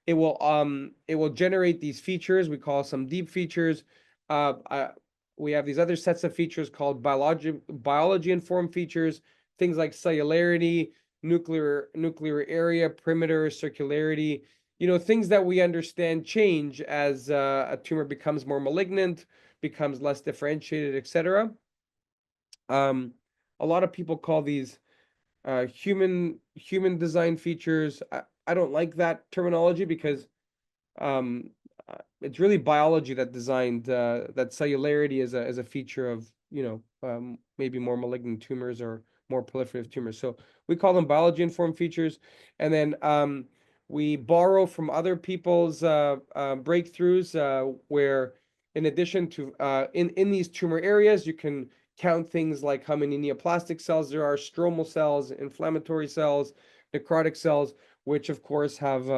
it will generate these features. We call some deep features. We have these other sets of features called biology informed features, things like cellularity, nuclear area, perimeter, circularity. Things that we understand change as a tumor becomes more malignant, becomes less differentiated, etc. A lot of people call these human design features. I don't like that terminology because it's really biology that designed that cellularity as a feature of maybe more malignant tumors or more proliferative tumors. So we call them biology informed features, and then we borrow from other people's breakthroughs where, in addition to in these tumor areas, you can count things like how many neoplastic cells there are, stromal cells, inflammatory cells, necrotic cells, which of course have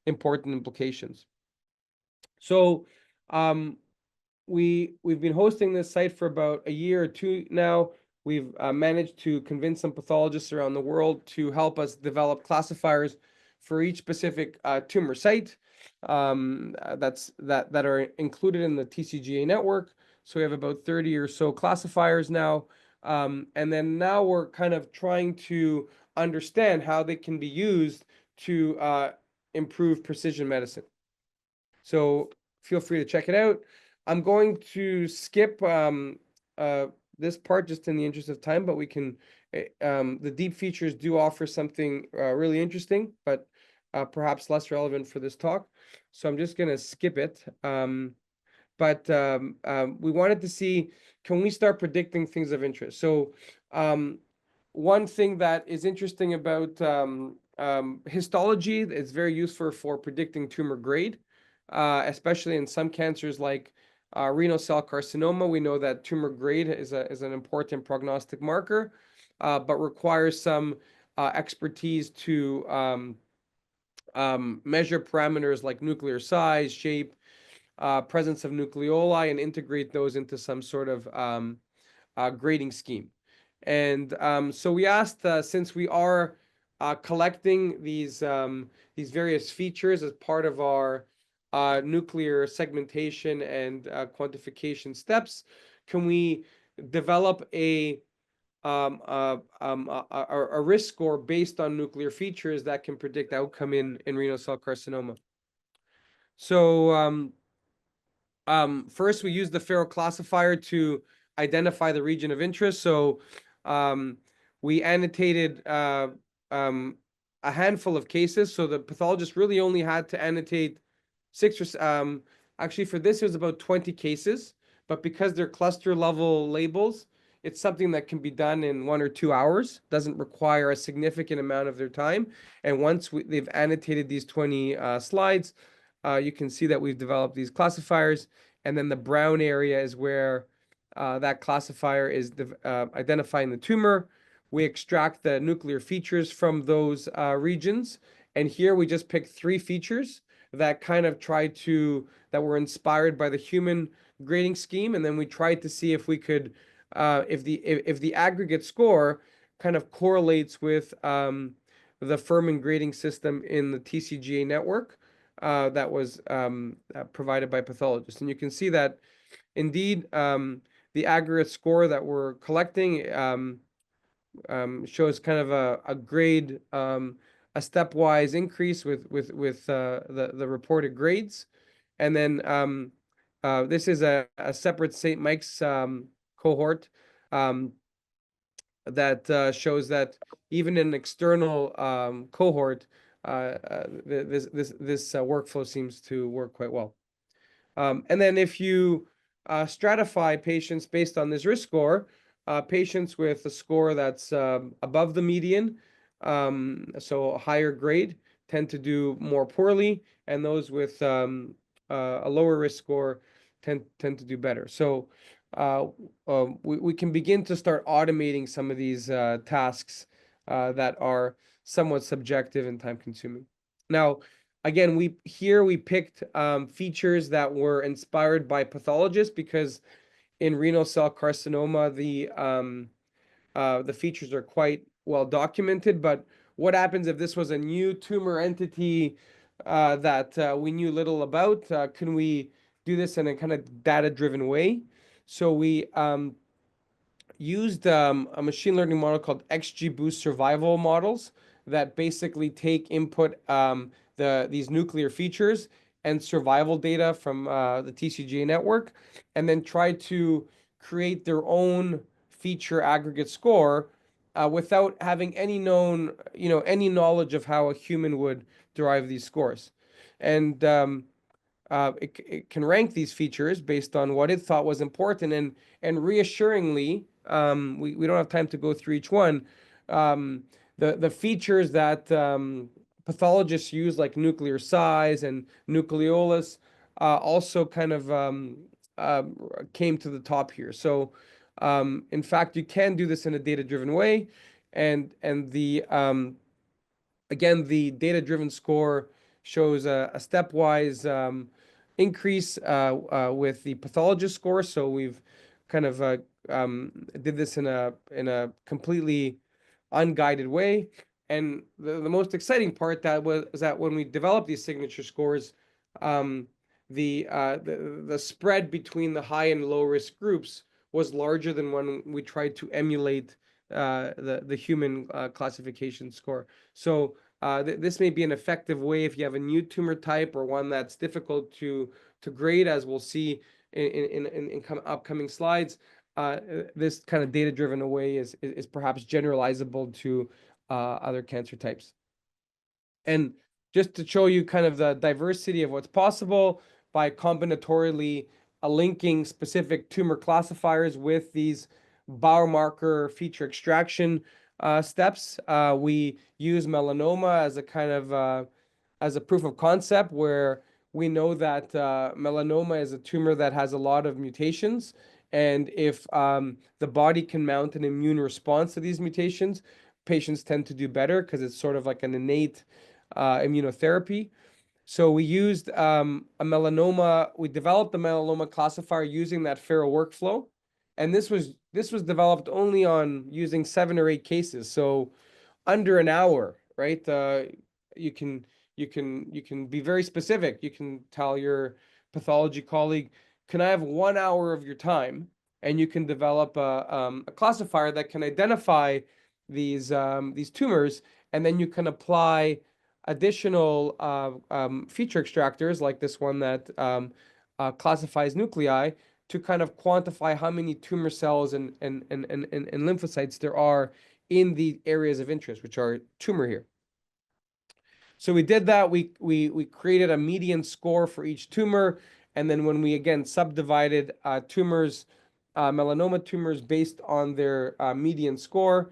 important implications. So we've been hosting this site for about a year or two now. We've managed to convince some pathologists around the world to help us develop classifiers for each specific tumor site that are included in the TCGA network. So we have about 30 or so classifiers now. And then now we're kind of trying to understand how they can be used to improve precision medicine. So feel free to check it out. I'm going to skip this part just in the interest of time, but we can, the deep features do offer something really interesting, but perhaps less relevant for this talk. So I'm just going to skip it. But we wanted to see, can we start predicting things of interest? So one thing that is interesting about histology, it's very useful for predicting tumor grade, especially in some cancers like renal cell carcinoma. We know that tumor grade is an important prognostic marker, but requires some expertise to measure parameters like nuclear size, shape, presence of nucleoli, and integrate those into some sort of grading scheme. And so we asked, since we are collecting these various features as part of our nuclear segmentation and quantification steps, can we develop a risk score based on nuclear features that can predict outcome in renal cell carcinoma? So first, we use the Faro classifier to identify the region of interest. So we annotated a handful of cases. So the pathologist really only had to annotate 6 or actually for this, it was about 20 cases. But because they're cluster level labels, it's something that can be done in 1 or 2 hours. Doesn't require a significant amount of their time. And once they've annotated these 20 slides, you can see that we've developed these classifiers, and then the brown area is where that classifier is identifying the tumor. We extract the nuclear features from those regions, and here we just picked 3 features that kind of that were inspired by the human grading scheme, and then we tried to see if we could, if the aggregate score kind of correlates with the Furman grading system in the TCGA network. That was provided by pathologists. And you can see that indeed the aggregate score that we're collecting shows kind of a grade, a stepwise increase with the reported grades. And then this is a separate St. Mike's cohort that shows that even in an external cohort, this workflow seems to work quite well. And then if you stratify patients based on this risk score, patients with a score that's above the median, so a higher grade, tend to do more poorly, and those with a lower risk score tend to do better. So we can begin to start automating some of these tasks that are somewhat subjective and time consuming. Now, again, we picked features that were inspired by pathologists, because in renal cell carcinoma, the features are quite well documented. But what happens if this was a new tumor entity that we knew little about? Can we do this in a kind of data-driven way? So we used a machine learning model called XGBoost survival models that basically take input these nuclear features and survival data from the TCGA network, and then try to create their own feature aggregate score without having any knowledge of how a human would derive these scores. And it can rank these features based on what it thought was important, and reassuringly, we don't have time to go through each one. The features that pathologists use, like nuclear size and nucleolus, also kind of came to the top here. So in fact, you can do this in a data-driven way, and the again, the data-driven score shows a stepwise increase with the pathologist score. So we've kind of did this in a completely unguided way. And the most exciting part was that when we developed these signature scores, the spread between the high and low risk groups was larger than when we tried to emulate the human classification score. So This may be an effective way if you have a new tumor type or one that's difficult to grade, as we'll see in upcoming slides. This kind of data-driven way is perhaps generalizable to other cancer types. And just to show you kind of the diversity of what's possible by combinatorially linking specific tumor classifiers with these biomarker feature extraction steps. We use melanoma as a kind of as a proof of concept, where we know that melanoma is a tumor that has a lot of mutations. And if the body can mount an immune response to these mutations, patients tend to do better because it's sort of like an innate immunotherapy. So we used we developed the melanoma classifier using that Phero workflow. And this was developed only on using 7 or 8 cases. So under an hour, right? You can be very specific. You can tell your pathology colleague, can I have 1 hour of your time? And you can develop a classifier that can identify these tumors, and then you can apply additional feature extractors like this one that classifies nuclei to kind of quantify how many tumor cells and lymphocytes there are in the areas of interest, which are tumor here. So we did that. We created a median score for each tumor, and then when we again subdivided tumors, melanoma tumors based on their median score,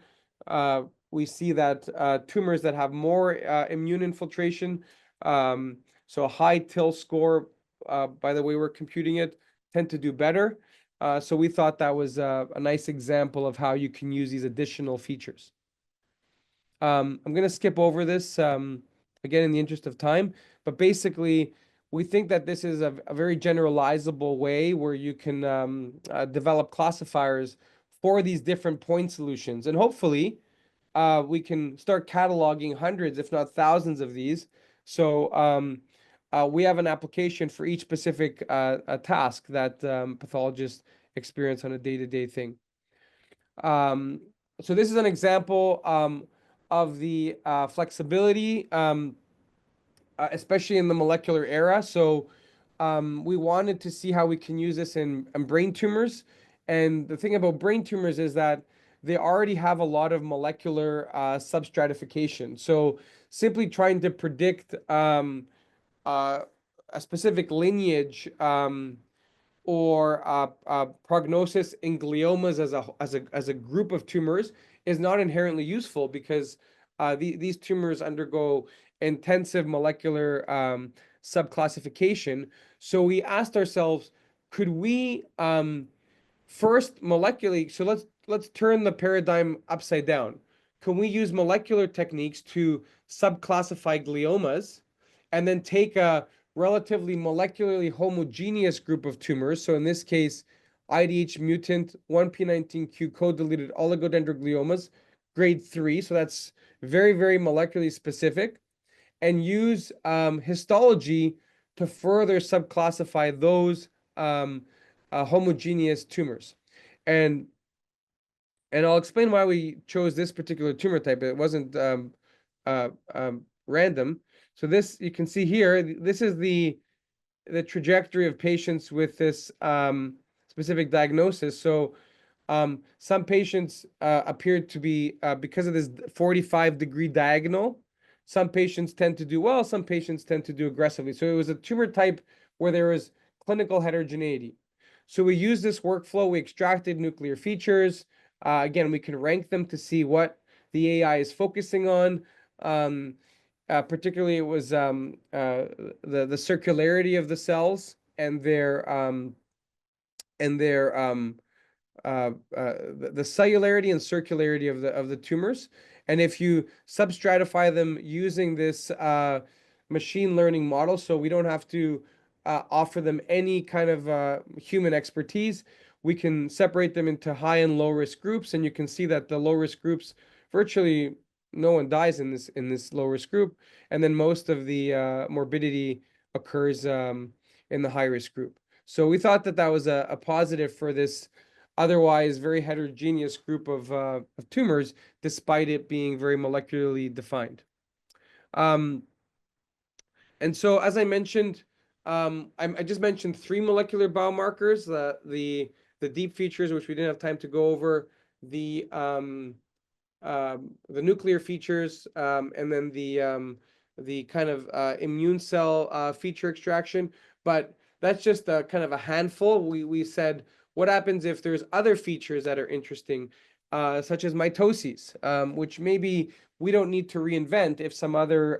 we see that tumors that have more immune infiltration, so a high TIL score, by the way we're computing it, tend to do better. So we thought that was a nice example of how you can use these additional features. I'm going to skip over this again in the interest of time, but basically we think that this is a very generalizable way where you can develop classifiers for these different point solutions. And hopefully we can start cataloging hundreds, if not thousands of these. So we have an application for each specific task that pathologists experience on a day-to-day thing. So this is an example of the flexibility, especially in the molecular era. So we wanted to see how we can use this in brain tumors. And the thing about brain tumors is that they already have a lot of molecular substratification. So simply trying to predict a specific lineage or prognosis in gliomas as a group of tumors is not inherently useful, because these tumors undergo intensive molecular subclassification. So we asked ourselves, could we first molecularly, so let's turn the paradigm upside down. Can we use molecular techniques to subclassify gliomas and then take a relatively molecularly homogeneous group of tumors? So in this case, IDH mutant 1p19q code-deleted oligodendrogliomas, grade 3. So that's very, very molecularly specific, and use histology to further subclassify those homogeneous tumors. And I'll explain why we chose this particular tumor type. It wasn't random. So this, you can see here, this is the trajectory of patients with this specific diagnosis. So some patients appeared to be, because of this 45-degree diagonal, some patients tend to do well, some patients tend to do aggressively. So it was a tumor type where there was clinical heterogeneity. So we used this workflow, we extracted nuclear features. Again, we can rank them to see what the AI is focusing on. Particularly, it was the circularity of the cells and their the cellularity and circularity of the tumors. And if you substratify them using this machine learning model, so we don't have to offer them any kind of human expertise, we can separate them into high and low risk groups. And you can see that the low risk groups, virtually no one dies in this low risk group, and then most of the morbidity occurs in the high risk group. So we thought that was a positive for this otherwise very heterogeneous group of tumors, despite it being very molecularly defined. And so, as I mentioned, I just mentioned 3 molecular biomarkers: the deep features, which we didn't have time to go over, the nuclear features, and then the kind of immune cell feature extraction. But that's just a kind of a handful. We said, what happens if there's other features that are interesting, such as mitoses, which maybe we don't need to reinvent if some other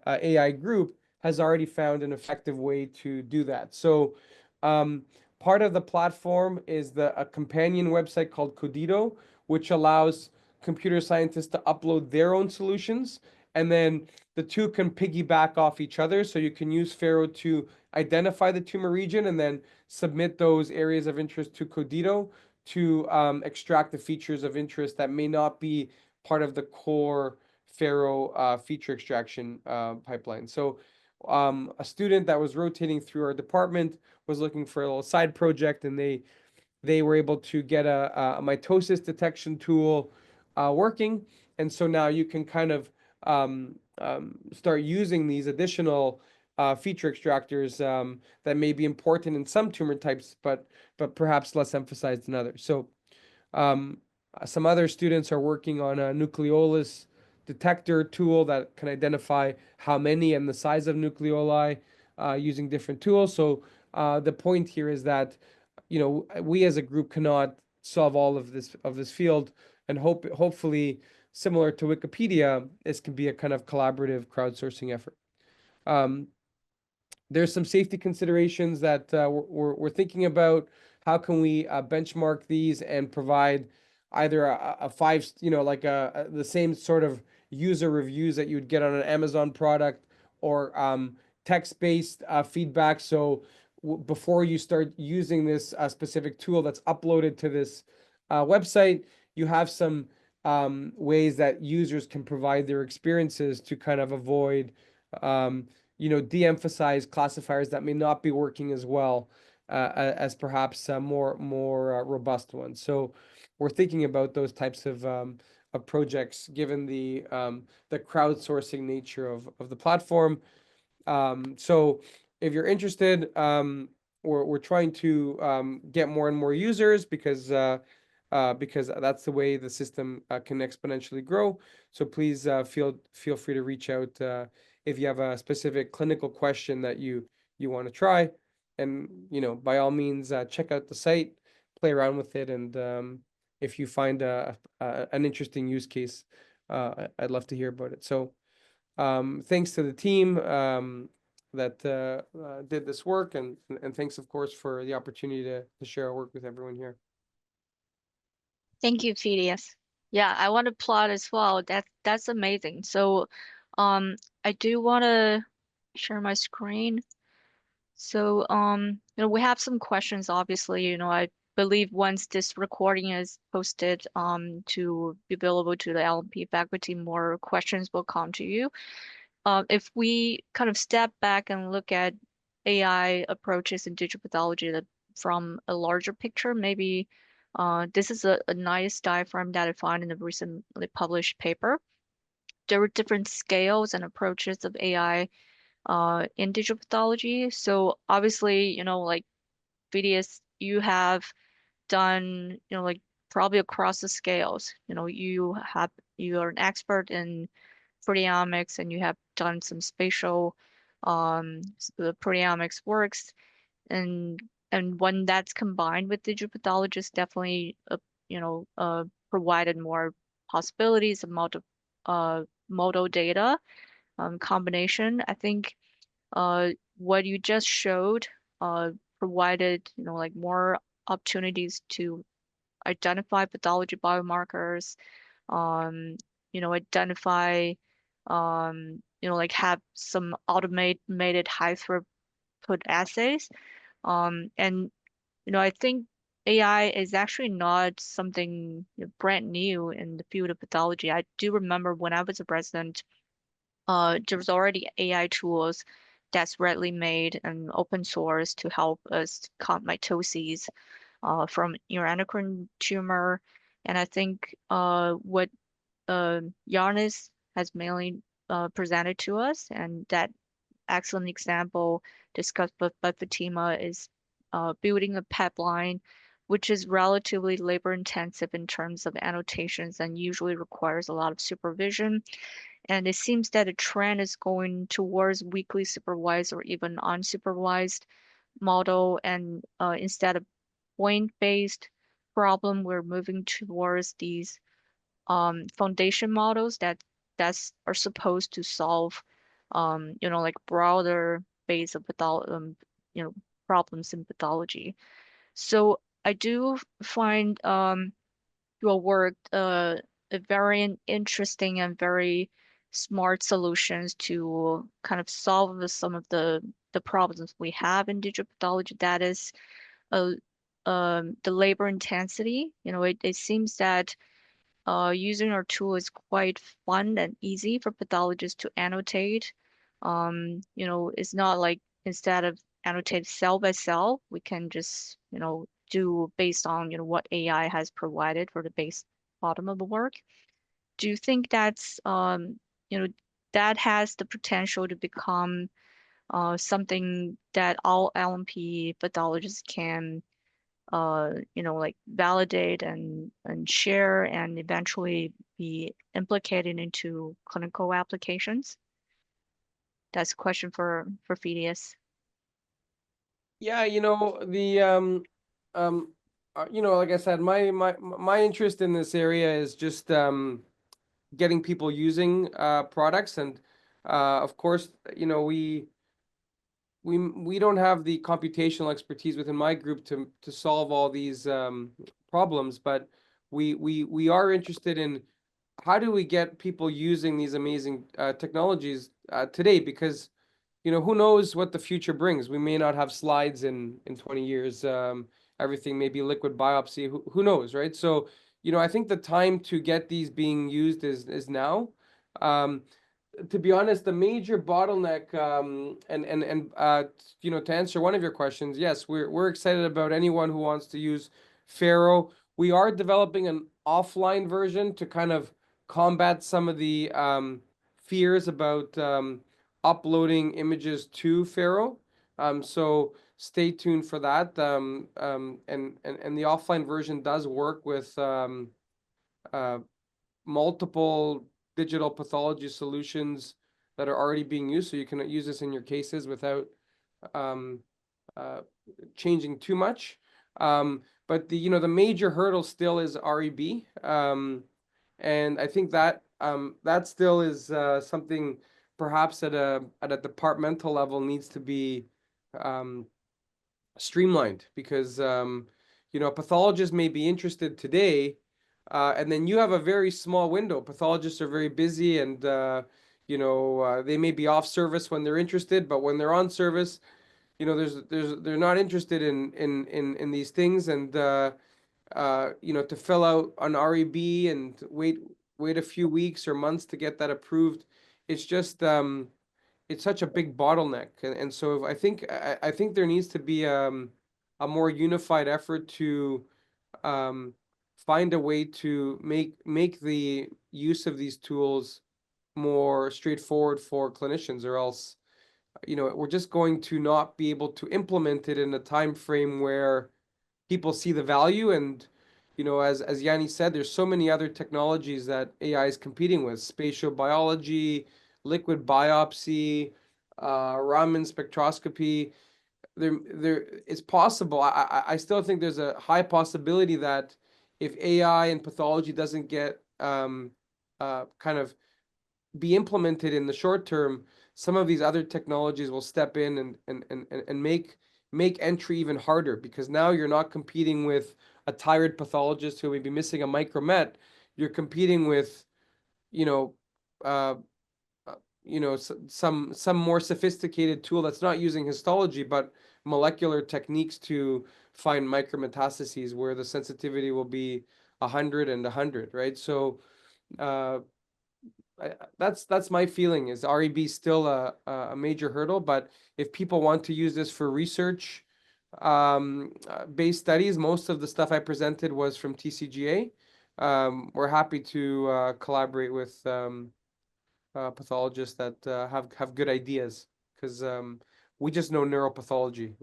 AI group has already found an effective way to do that. So part of the platform is a companion website called Codito, which allows computer scientists to upload their own solutions, and then the two can piggyback off each other. So you can use Pharo to identify the tumor region and then submit those areas of interest to Codito to extract the features of interest that may not be part of the core Pharo feature extraction pipeline. So a student that was rotating through our department was looking for a little side project, and they were able to get a mitosis detection tool working. And so now you can kind of start using these additional feature extractors that may be important in some tumor types, but perhaps less emphasized in others. So some other students are working on a nucleolus detector tool that can identify how many and the size of nucleoli using different tools. So the point here is that, you know, we as a group cannot solve all of this field, and hopefully, similar to Wikipedia, this can be a kind of collaborative crowdsourcing effort. There's some safety considerations that we're thinking about. How can we benchmark these and provide either a 5, like the same sort of user reviews that you would get on an Amazon product, or text-based feedback. So before you start using this specific tool that's uploaded to this website, you have some ways that users can provide their experiences to kind of avoid de-emphasize classifiers that may not be working as well as perhaps more robust ones. So we're thinking about those types of projects, given the crowdsourcing nature of the platform. So if you're interested, we're trying to get more and more users because that's the way the system can exponentially grow. So please feel free to reach out if you have a specific clinical question that you want to try. And by all means, check out the site, play around with it, and if you find an interesting use case, I'd love to hear about it. So thanks to the team that did this work, and thanks, of course, for the opportunity to share our work with everyone here. Thank you, Phedias. Yeah, I want to applaud as well. That's amazing. So, I do want to share my screen. So, we have some questions, obviously. I believe once this recording is posted, to be available to the LMP faculty, more questions will come to you. If we kind of step back and look at AI approaches in digital pathology from a larger picture, maybe this is a nice diagram that I found in a recently published paper. There are different scales and approaches of AI in digital pathology. So obviously, like Phedias, you have done, like probably across the scales. You are an expert in proteomics, and you have done some spatial the proteomics works, and when that's combined with digital pathology, it's definitely provided more possibilities of modal data combination. I think what you just showed provided like more opportunities to identify pathology biomarkers, identify like have some automated high throughput assays. And I think AI is actually not something brand new in the field of pathology. I do remember when I was a resident, there was already AI tools that's readily made and open source to help us count mitoses from neuroendocrine tumor. And I think what Ioannis has mainly presented to us, and that excellent example discussed by Fatima is building a pipeline, which is relatively labor intensive in terms of annotations and usually requires a lot of supervision. And it seems that a trend is going towards weekly supervised or even unsupervised model. And instead of point-based problem, we're moving towards these foundation models are supposed to solve like broader base of problems in pathology. So I do find your work a very interesting and very smart solutions to kind of solve some of the problems we have in digital pathology. That is uh, the labor intensity. It seems that using our tool is quite fun and easy for pathologists to annotate. It's not like instead of annotate cell by cell, we can just, do based on, what AI has provided for the base bottom of the work. Do you think that has the potential to become something that all LMP pathologists can like validate and share and eventually be implicated into clinical applications? That's a question for Phedias. Yeah, like I said, my interest in this area is just getting people using products, and of course, we don't have the computational expertise within my group to solve all these problems, but we are interested in how do we get people using these amazing technologies today, because who knows what the future brings. We may not have slides in 20 years. Everything may be liquid biopsy. Who knows, right? So I think the time to get these being used is now. To be honest, the major bottleneck, to answer one of your questions, yes, we're excited about anyone who wants to use Pharo. We are developing an offline version to kind of combat some of the fears about uploading images to Pharo. So stay tuned for that. And the offline version does work with multiple digital pathology solutions that are already being used, so you can use this in your cases without changing too much. But the major hurdle still is REB, and I think that that still is something perhaps at a departmental level needs to be streamlined, because pathologists may be interested today, and then you have a very small window. Pathologists are very busy, and they may be off service when they're interested, but when they're on service, they're not interested in these things, and to fill out an REB and wait a few weeks or months to get that approved, it's just it's such a big bottleneck. And so I think there needs to be a more unified effort to find a way to make the use of these tools more straightforward for clinicians, or else we're just going to not be able to implement it in a time frame where people see the value. And as Yanni said, there's so many other technologies that AI is competing with: spatial biology, liquid biopsy, Raman spectroscopy. It's possible. I still think there's a high possibility that if AI and pathology doesn't get kind of be implemented in the short term, some of these other technologies will step in and make entry even harder, because now you're not competing with a tired pathologist who may be missing a micromet. You're competing with some more sophisticated tool that's not using histology but molecular techniques to find micrometastases, where the sensitivity will be 100 and 100, right? So that's my feeling, is REB still a major hurdle. But if people want to use this for research based studies, most of the stuff I presented was from TCGA. We're happy to collaborate with pathologists that have good ideas, because we just know neuropathology.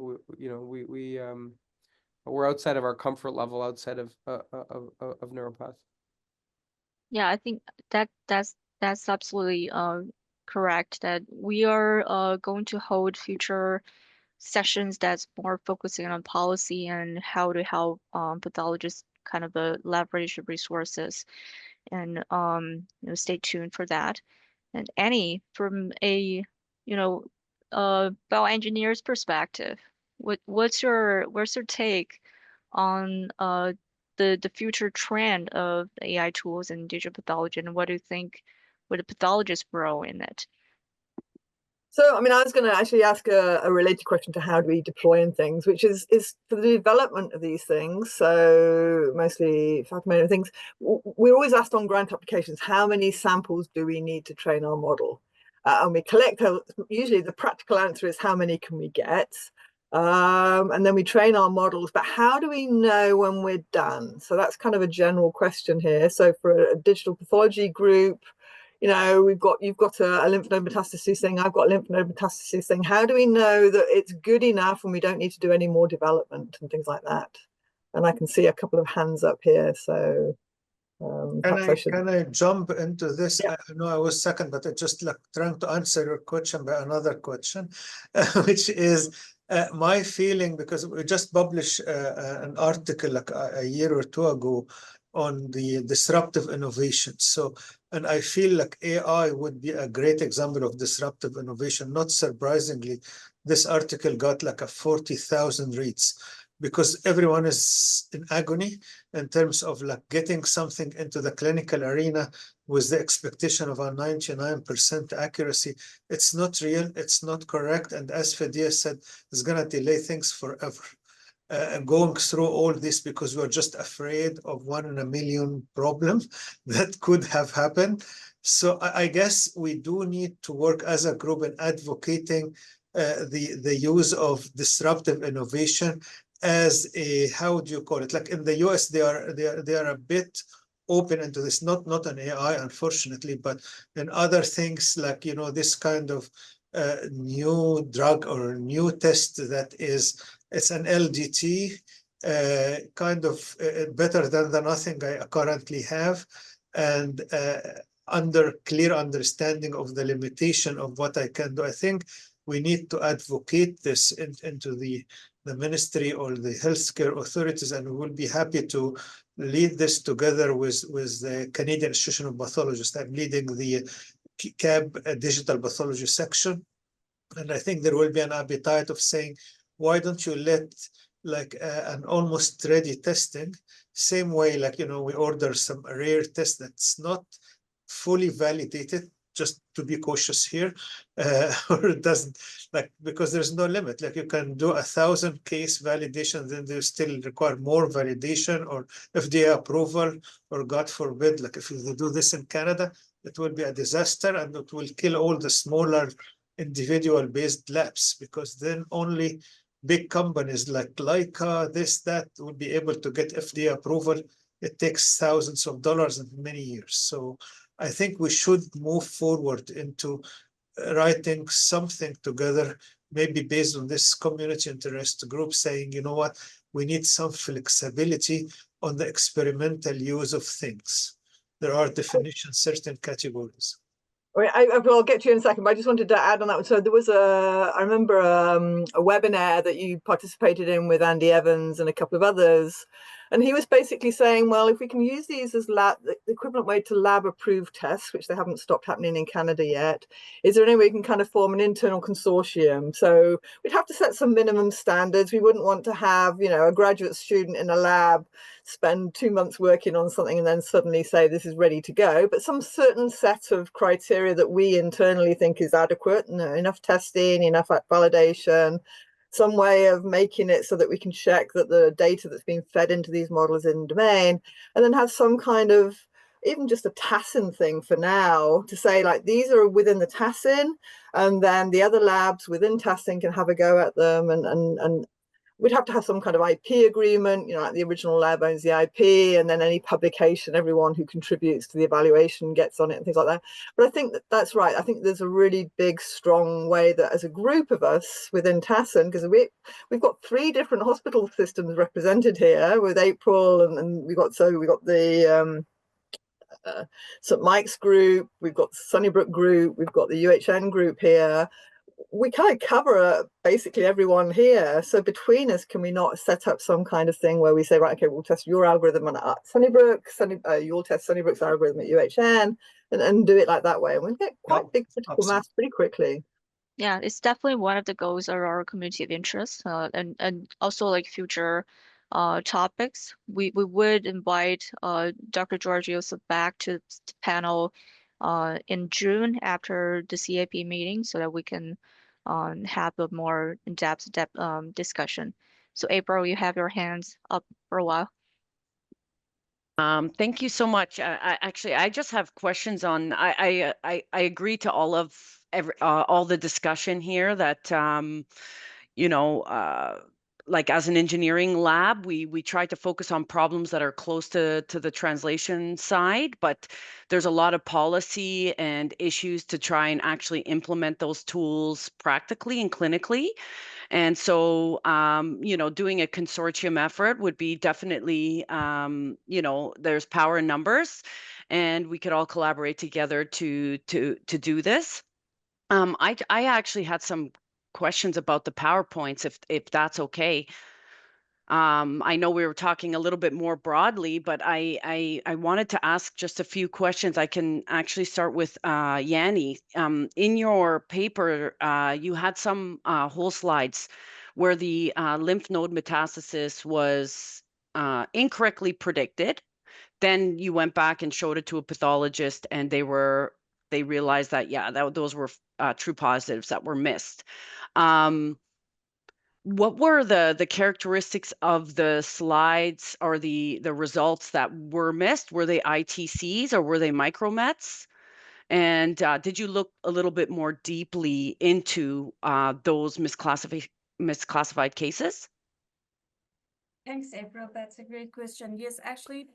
We're outside of our comfort level, outside of neuropath. Yeah, I think that's absolutely correct, that we are going to hold future sessions that's more focusing on policy and how to help pathologists kind of leverage resources, and stay tuned for that. And Annie, from a bioengineer's perspective, what's your take on the future trend of AI tools in digital pathology, and what do you think would a pathologist grow in it? So, I mean, I was going to actually ask a related question to how do we deploy in things, which is for the development of these things. So mostly faculty things, we're always asked on grant applications, how many samples do we need to train our model? And we collect, usually the practical answer is how many can we get? And then we train our models, but how do we know when we're done? So that's kind of a general question here. So for a digital pathology group, you've got a lymph node metastasis thing, I've got a lymph node metastasis thing. How do we know that it's good enough and we don't need to do any more development and things like that? And I can see a couple of hands up here, so can I jump into this? Yeah. I know I was second, but I just trying to answer your question by another question, which is my feeling, because we just published an article like a year or two ago on the disruptive innovation. So, and I feel like AI would be a great example of disruptive innovation. Not surprisingly, this article got like a 40,000 reads, because everyone is in agony in terms of like getting something into the clinical arena with the expectation of a 99% accuracy. It's not real, it's not correct. And as Phedias said, it's gonna delay things forever. Going through all this because we're just afraid of 1 in a million problem that could have happened. So I guess we do need to work as a group in advocating the use of disruptive innovation as a, how do you call it? Like in the US, they are a bit open into this, not on AI, unfortunately, but in other things like, this kind of new drug or new test that is, it's an LDT, kind of better than the nothing I currently have, and under clear understanding of the limitation of what I can do. I think we need to advocate this into the ministry or the healthcare authorities, and we will be happy to lead this together with the Canadian Institution of Pathologists. I'm leading the CAB digital pathology section, and I think there will be an appetite of saying, why don't you let like an almost ready testing, same way like, we order some rare test that's not fully validated, just to be cautious here, or it doesn't, like, because there's no limit. Like you can do 1,000 case validation, then they still require more validation or FDA approval, or God forbid, like if you do this in Canada, it will be a disaster and it will kill all the smaller individual-based labs, because then only big companies like Leica, this, that, will be able to get FDA approval. It takes thousands of dollars and many years. So I think we should move forward into writing something together, maybe based on this community interest group, saying, you know what, we need some flexibility on the experimental use of things. There are definitions, certain categories. I'll get to you in a second, but I just wanted to add on that one. So there was I remember a webinar that you participated in with Andy Evans and a couple of others. And he was basically saying, well, if we can use these as the equivalent way to lab approved tests, which they haven't stopped happening in Canada yet, is there any way we can kind of form an internal consortium? So we'd have to set some minimum standards. We wouldn't want to have, a graduate student in a lab spend 2 months working on something and then suddenly say this is ready to go, but some certain set of criteria that we internally think is adequate, enough testing, enough validation, some way of making it so that we can check that the data that's being fed into these models is in domain, and then have some kind of, even just a TASIN thing for now, to say like these are within the TASIN, and then the other labs within TASIN can have a go at them, and we'd have to have some kind of IP agreement, like the original lab owns the IP, and then any publication, everyone who contributes to the evaluation gets on it and things like that. But I think that's right. I think there's a really big, strong way that as a group of us within TASN, because we've got 3 different hospital systems represented here with April, and we got the St. Mike's group, we've got the Sunnybrook group, we've got the UHN group here. We kind of cover basically everyone here. So between us, can we not set up some kind of thing where we say, right, okay, we'll test your algorithm on Sunnybrook, you'll test Sunnybrook's algorithm at UHN, and do it like that way. And we'll get quite big critical mass pretty quickly. Yeah, it's definitely one of the goals of our community of interest, and also like future topics. We would invite Dr. George Yousef back to the panel in June after the CAP meeting, so that we can have a more in-depth discussion. So April, you have your hands up for a while. Thank you so much. Actually, I just have questions on. I agree to all of all the discussion here that like as an engineering lab, we try to focus on problems that are close to the translation side, but there's a lot of policy and issues to try and actually implement those tools practically and clinically. And so, doing a consortium effort would be definitely, there's power in numbers, and we could all collaborate together to do this. I actually had some questions about the PowerPoints, if that's okay. I know we were talking a little bit more broadly, but I wanted to ask just a few questions. I can actually start with Yanni. In your paper, you had some whole slides where the lymph node metastasis was incorrectly predicted. Then you went back and showed it to a pathologist, and they realized that, yeah, those were true positives that were missed. What were the characteristics of the slides or the results that were missed? Were they ITCs or were they micromets? And did you look a little bit more deeply into those misclassified cases? Thanks, April. That's a great question. Yes, actually,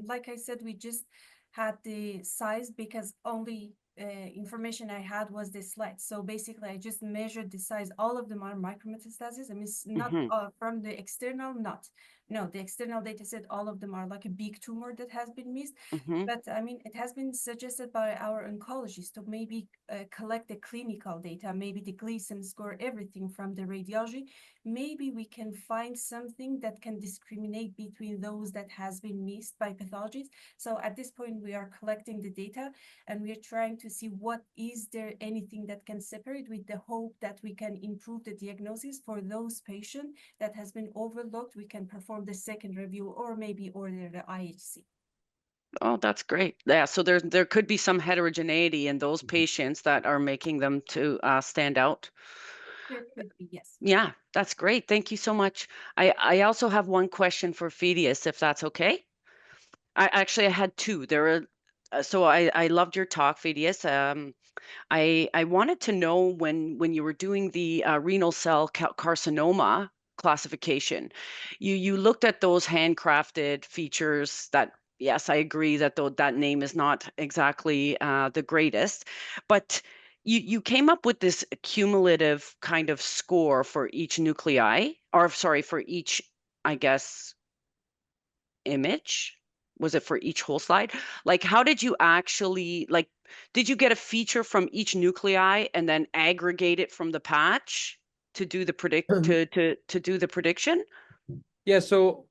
like I said, we just had the size because only information I had was the slide. So basically, I just measured the size. All of them are micrometastasis. I mean, it's not from the external, no, the external data set, all of them are like a big tumor that has been missed. But I mean, it has been suggested by our oncologist to maybe collect the clinical data, maybe the Gleason score, everything from the radiology. Maybe we can find something that can discriminate between those that has been missed by pathologists. So at this point, we are collecting the data and we are trying to see what is there anything that can separate, with the hope that we can improve the diagnosis for those patients that has been overlooked. We can perform the second review or maybe order the IHC. Oh, that's great. Yeah, so there could be some heterogeneity in those patients that are making them to stand out. There could be, yes. Yeah, that's great. Thank you so much. I also have one question for Phedias, if that's okay. I had 2. There were so I loved your talk, Phedias. I wanted to know when you were doing the renal cell carcinoma classification, you looked at those handcrafted features that, yes, I agree that that name is not exactly the greatest, but you came up with this cumulative kind of score for each nuclei, or sorry, for each, I guess, image. Was it for each whole slide? Like, how did you actually, like, did you get a feature from each nuclei and then aggregate it from the patch to do the to do the prediction? Yeah, so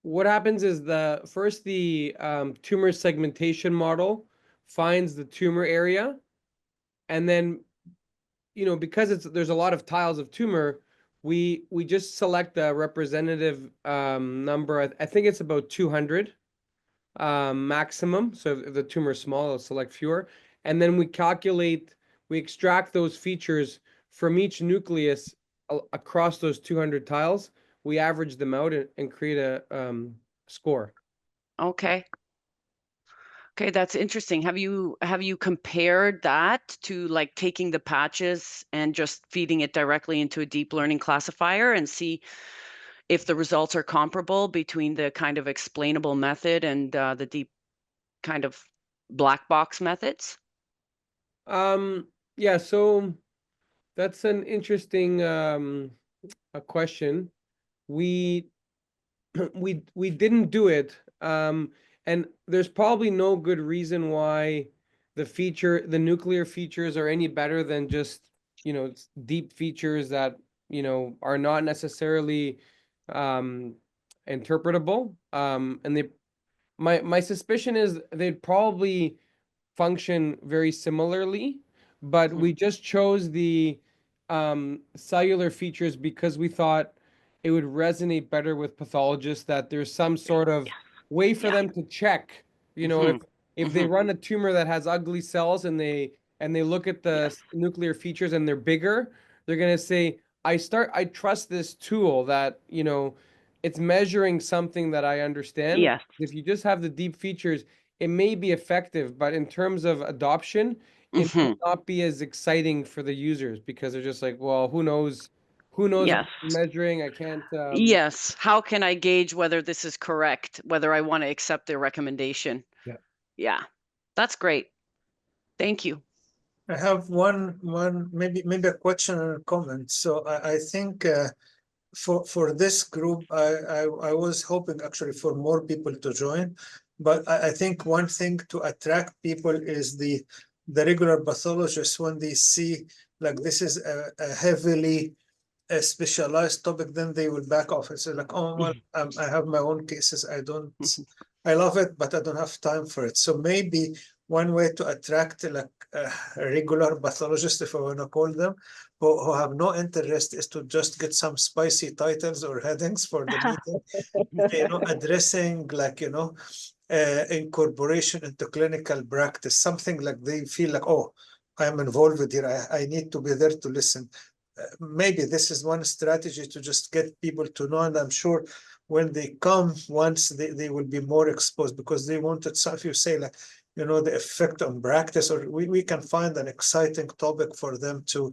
what happens is the tumor segmentation model finds the tumor area, and then because there's a lot of tiles of tumor, we just select the representative number. I think it's about 200 maximum. So if the tumor is small, it'll select fewer, and then we extract those features from each nucleus across those 200 tiles. We average them out and create a score. Okay. Okay, that's interesting. Have you compared that to like taking the patches and just feeding it directly into a deep learning classifier and see if the results are comparable between the kind of explainable method and the deep kind of black box methods? Yeah, so that's an interesting a question. We we didn't do it, and there's probably no good reason why the nuclear features are any better than just, deep features that, are not necessarily interpretable. And my suspicion is they'd probably function very similarly, but we just chose the cellular features because we thought it would resonate better with pathologists, that there's some sort of way for them to check, if they run a tumor that has ugly cells and they look at the nuclear features and they're bigger, they're going to say, I trust this tool that, it's measuring something that I understand. Yes. If you just have the deep features, it may be effective, but in terms of adoption, it may not be as exciting for the users because they're just like, well, who knows if Yes. it's measuring? I can't. Yes. How can I gauge whether this is correct, whether I want to accept their recommendation? Yeah. Yeah. That's great. Thank you. I have one maybe a question or a comment. So I think for this group, I was hoping actually for more people to join, but I think one thing to attract people is the regular pathologists. When they see like this is a heavily specialized topic, then they will back off and say like, oh well, I have my own cases. I love it, but I don't have time for it. So maybe one way to attract like regular pathologists, if I want to call them, who have no interest, is to just get some spicy titles or headings for the meeting, addressing like, incorporation into clinical practice, something like they feel like, oh, I'm involved here. I need to be there to listen. Maybe this is one strategy to just get people to know, and I'm sure when they come once, they will be more exposed because they wanted. So if you say like, the effect on practice, or we can find an exciting topic for them to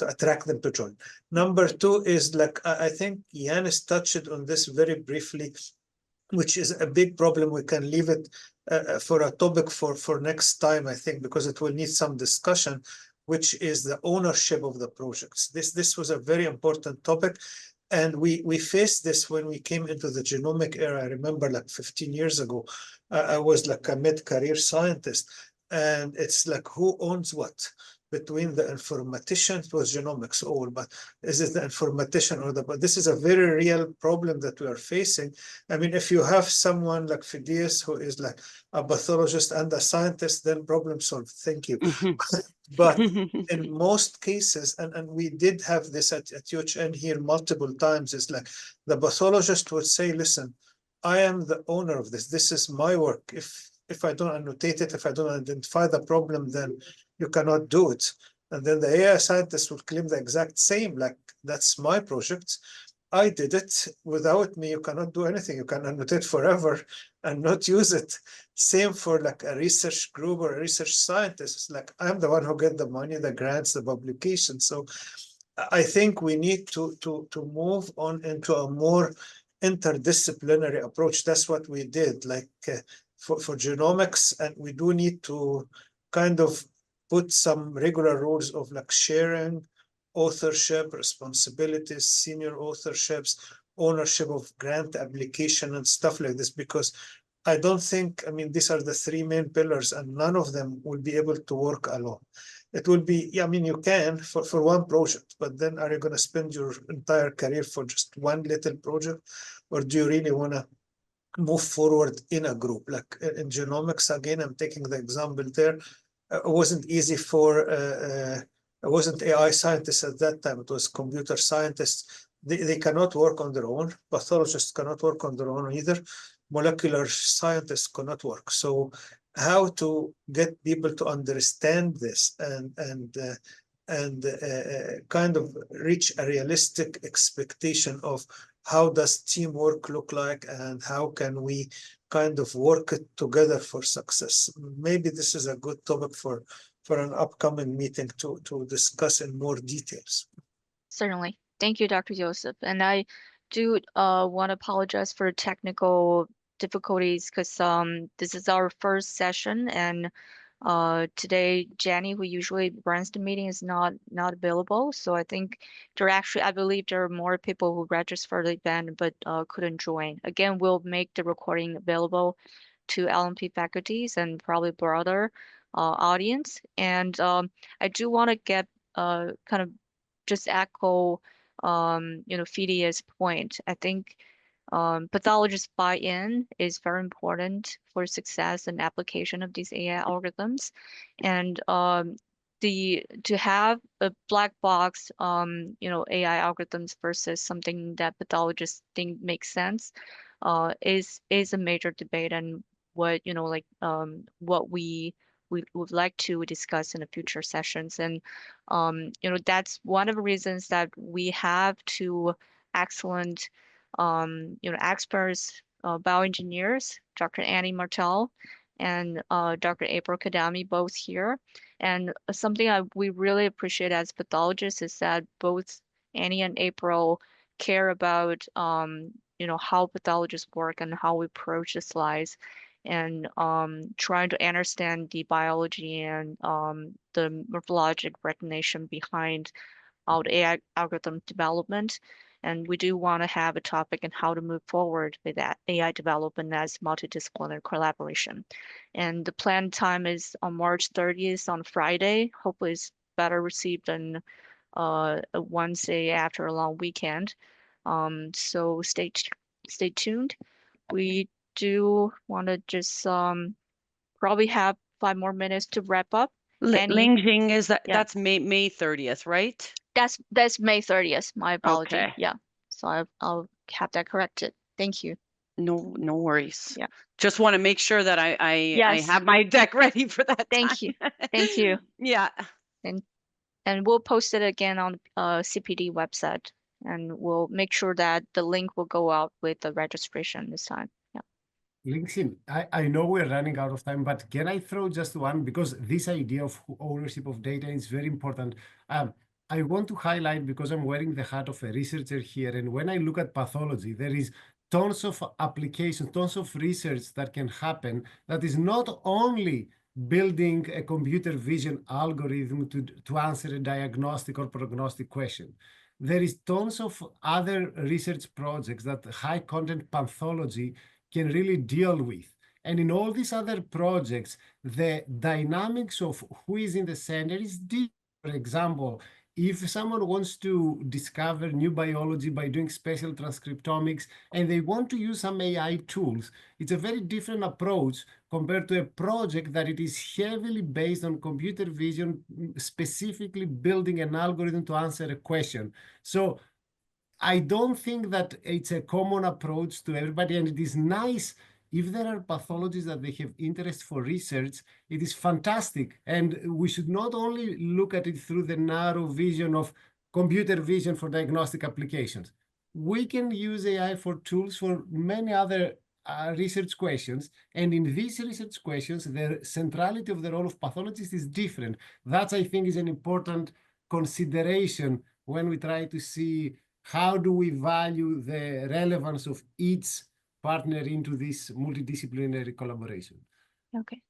attract them to join. Number two is like, I think Ioannis touched on this very briefly, which is a big problem. We can leave it for a topic for next time, I think, because it will need some discussion, which is the ownership of the projects. This was a very important topic. And we faced this when we came into the genomic era. I remember like 15 years ago, I was like a mid-career scientist. And it's like, who owns what? Between the informatician, it was genomics all, but is it the informatician or but this is a very real problem that we are facing. I mean, if you have someone like Phedias, who is like a pathologist and a scientist, then problem solved. Thank you. But in most cases, and we did have this at UHN here multiple times, it's like the pathologist would say, listen, I am the owner of this. This is my work. If I don't annotate it, if I don't identify the problem, then you cannot do it. And then the AI scientist would claim the exact same, like, that's my project. I did it. Without me, you cannot do anything. You can annotate forever and not use it. Same for like a research group or a research scientist. It's like, I'm the one who get the money, the grants, the publication. So I think we need to move on into a more interdisciplinary approach. That's what we did, like for genomics, and we do need to kind of put some regular rules of like sharing, authorship, responsibilities, senior authorships, ownership of grant application and stuff like this, because I don't think, I mean, these are the three main pillars and none of them will be able to work alone. It will be, yeah, I mean, you can for one project, but then are you going to spend your entire career for just one little project? Or do you really want to move forward in a group? Like in genomics, again, I'm taking the example there. It wasn't easy for, it wasn't AI scientists at that time, it was computer scientists. They cannot work on their own. Pathologists cannot work on their own either. Molecular scientists cannot work. So how to get people to understand this and kind of reach a realistic expectation of how does teamwork look like, and how can we kind of work it together for success. Maybe this is a good topic for an upcoming meeting to discuss in more details. Certainly. Thank you, Dr. Yousef. And I do want to apologize for technical difficulties because this is our first session, and today Jenny, who usually runs the meeting, is not available. So I think I believe there are more people who registered for the event but couldn't join. Again, we'll make the recording available to LMP faculties and probably broader audience. And I do want to get kind of just echo Phedias' point. I think pathologist buy-in is very important for success and application of these AI algorithms. And to have a black box AI algorithms versus something that pathologists think makes sense is a major debate, and what what we would like to discuss in the future sessions. And that's one of the reasons that we have two excellent experts, bioengineers, Dr. Annie Martel and Dr. April Kadami, both here. And something we really appreciate as pathologists is that both Annie and April care about how pathologists work and how we approach the slides, and trying to understand the biology and the morphologic recognition behind our AI algorithm development. And we do want to have a topic on how to move forward with that AI development as multidisciplinary collaboration. And the planned time is on March 30th on Friday. Hopefully it's better received than a Wednesday after a long weekend. So stay tuned. We do want to just probably have 5 more minutes to wrap up. Lingxin, is that Yeah. that's May 30th, right? That's May 30th. My apology. Okay. Yeah. So I'll have that corrected. Thank you. No worries. Yeah. Just want to make sure that I Yes. have my deck ready for that Thank time. you. Thank you. Yeah. And we'll post it again on CPD website, and we'll make sure that the link will go out with the registration this time. Yeah. Lingxin, I know we're running out of time, but can I throw just one? Because this idea of ownership of data is very important. I want to highlight, because I'm wearing the hat of a researcher here, and when I look at pathology, there is tons of applications, tons of research that can happen that is not only building a computer vision algorithm to answer a diagnostic or prognostic question. There is tons of other research projects that high content pathology can really deal with. And in all these other projects, the dynamics of who is in the center is different. For example, if someone wants to discover new biology by doing spatial transcriptomics and they want to use some AI tools, it's a very different approach compared to a project that it is heavily based on computer vision, specifically building an algorithm to answer a question. So I don't think that it's a common approach to everybody, and it is nice if there are pathologists that they have interest for research. It is fantastic, and we should not only look at it through the narrow vision of computer vision for diagnostic applications. We can use AI for tools for many other research questions, and in these research questions, the centrality of the role of pathologist is different. That, I think, is an important consideration when we try to see how do we value the relevance of each partner into this multidisciplinary collaboration. Okay.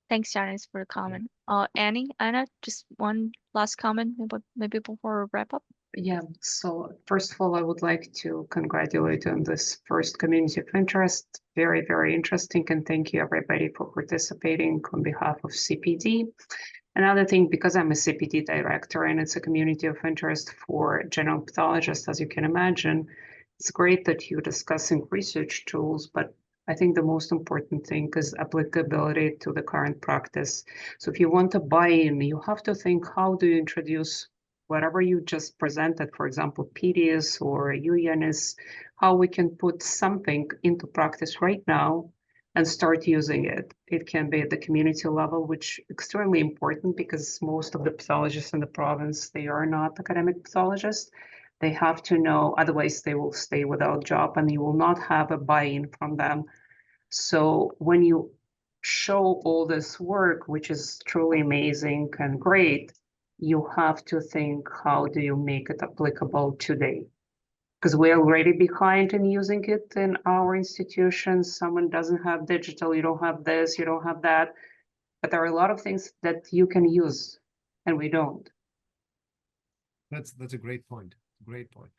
Thanks, Janice, for the comment. Anna, just one last comment, maybe before we wrap up. Yeah, so first of all, I would like to congratulate on this first community of interest. Very, very interesting. And thank you everybody for participating on behalf of CPD. Another thing, because I'm a CPD director and it's a community of interest for general pathologists, as you can imagine, it's great that you're discussing research tools, but I think the most important thing is applicability to the current practice. So if you want to buy in, you have to think, how do you introduce whatever you just presented, for example, Phedias or Ioannis, how we can put something into practice right now and start using it. It can be at the community level, which is extremely important because most of the pathologists in the province, they are not academic pathologists. They have to know, otherwise they will stay without job and you will not have a buy-in from them. So when you show all this work, which is truly amazing and great, you have to think, how do you make it applicable today? Because we're already behind in using it in our institutions. Someone doesn't have digital, you don't have this, you don't have that. But there are a lot of things that you can use and we don't. That's a great point. Great point.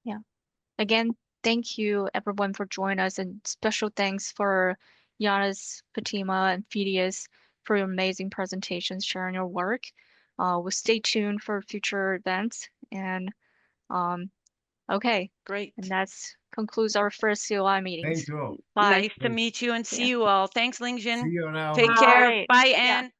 Yeah. Again, thank you everyone for joining us, and special thanks for Ioannis, Fatima, and Phedias for your amazing presentations, sharing your work. We'll stay tuned for future events. And okay, Great. and that's concludes our first COI meetings. Thank you all. Bye. Nice to meet you and see Yeah. you all. Thanks, Lingxin. See you now. Take All care. right. Bye, Yeah. Anne.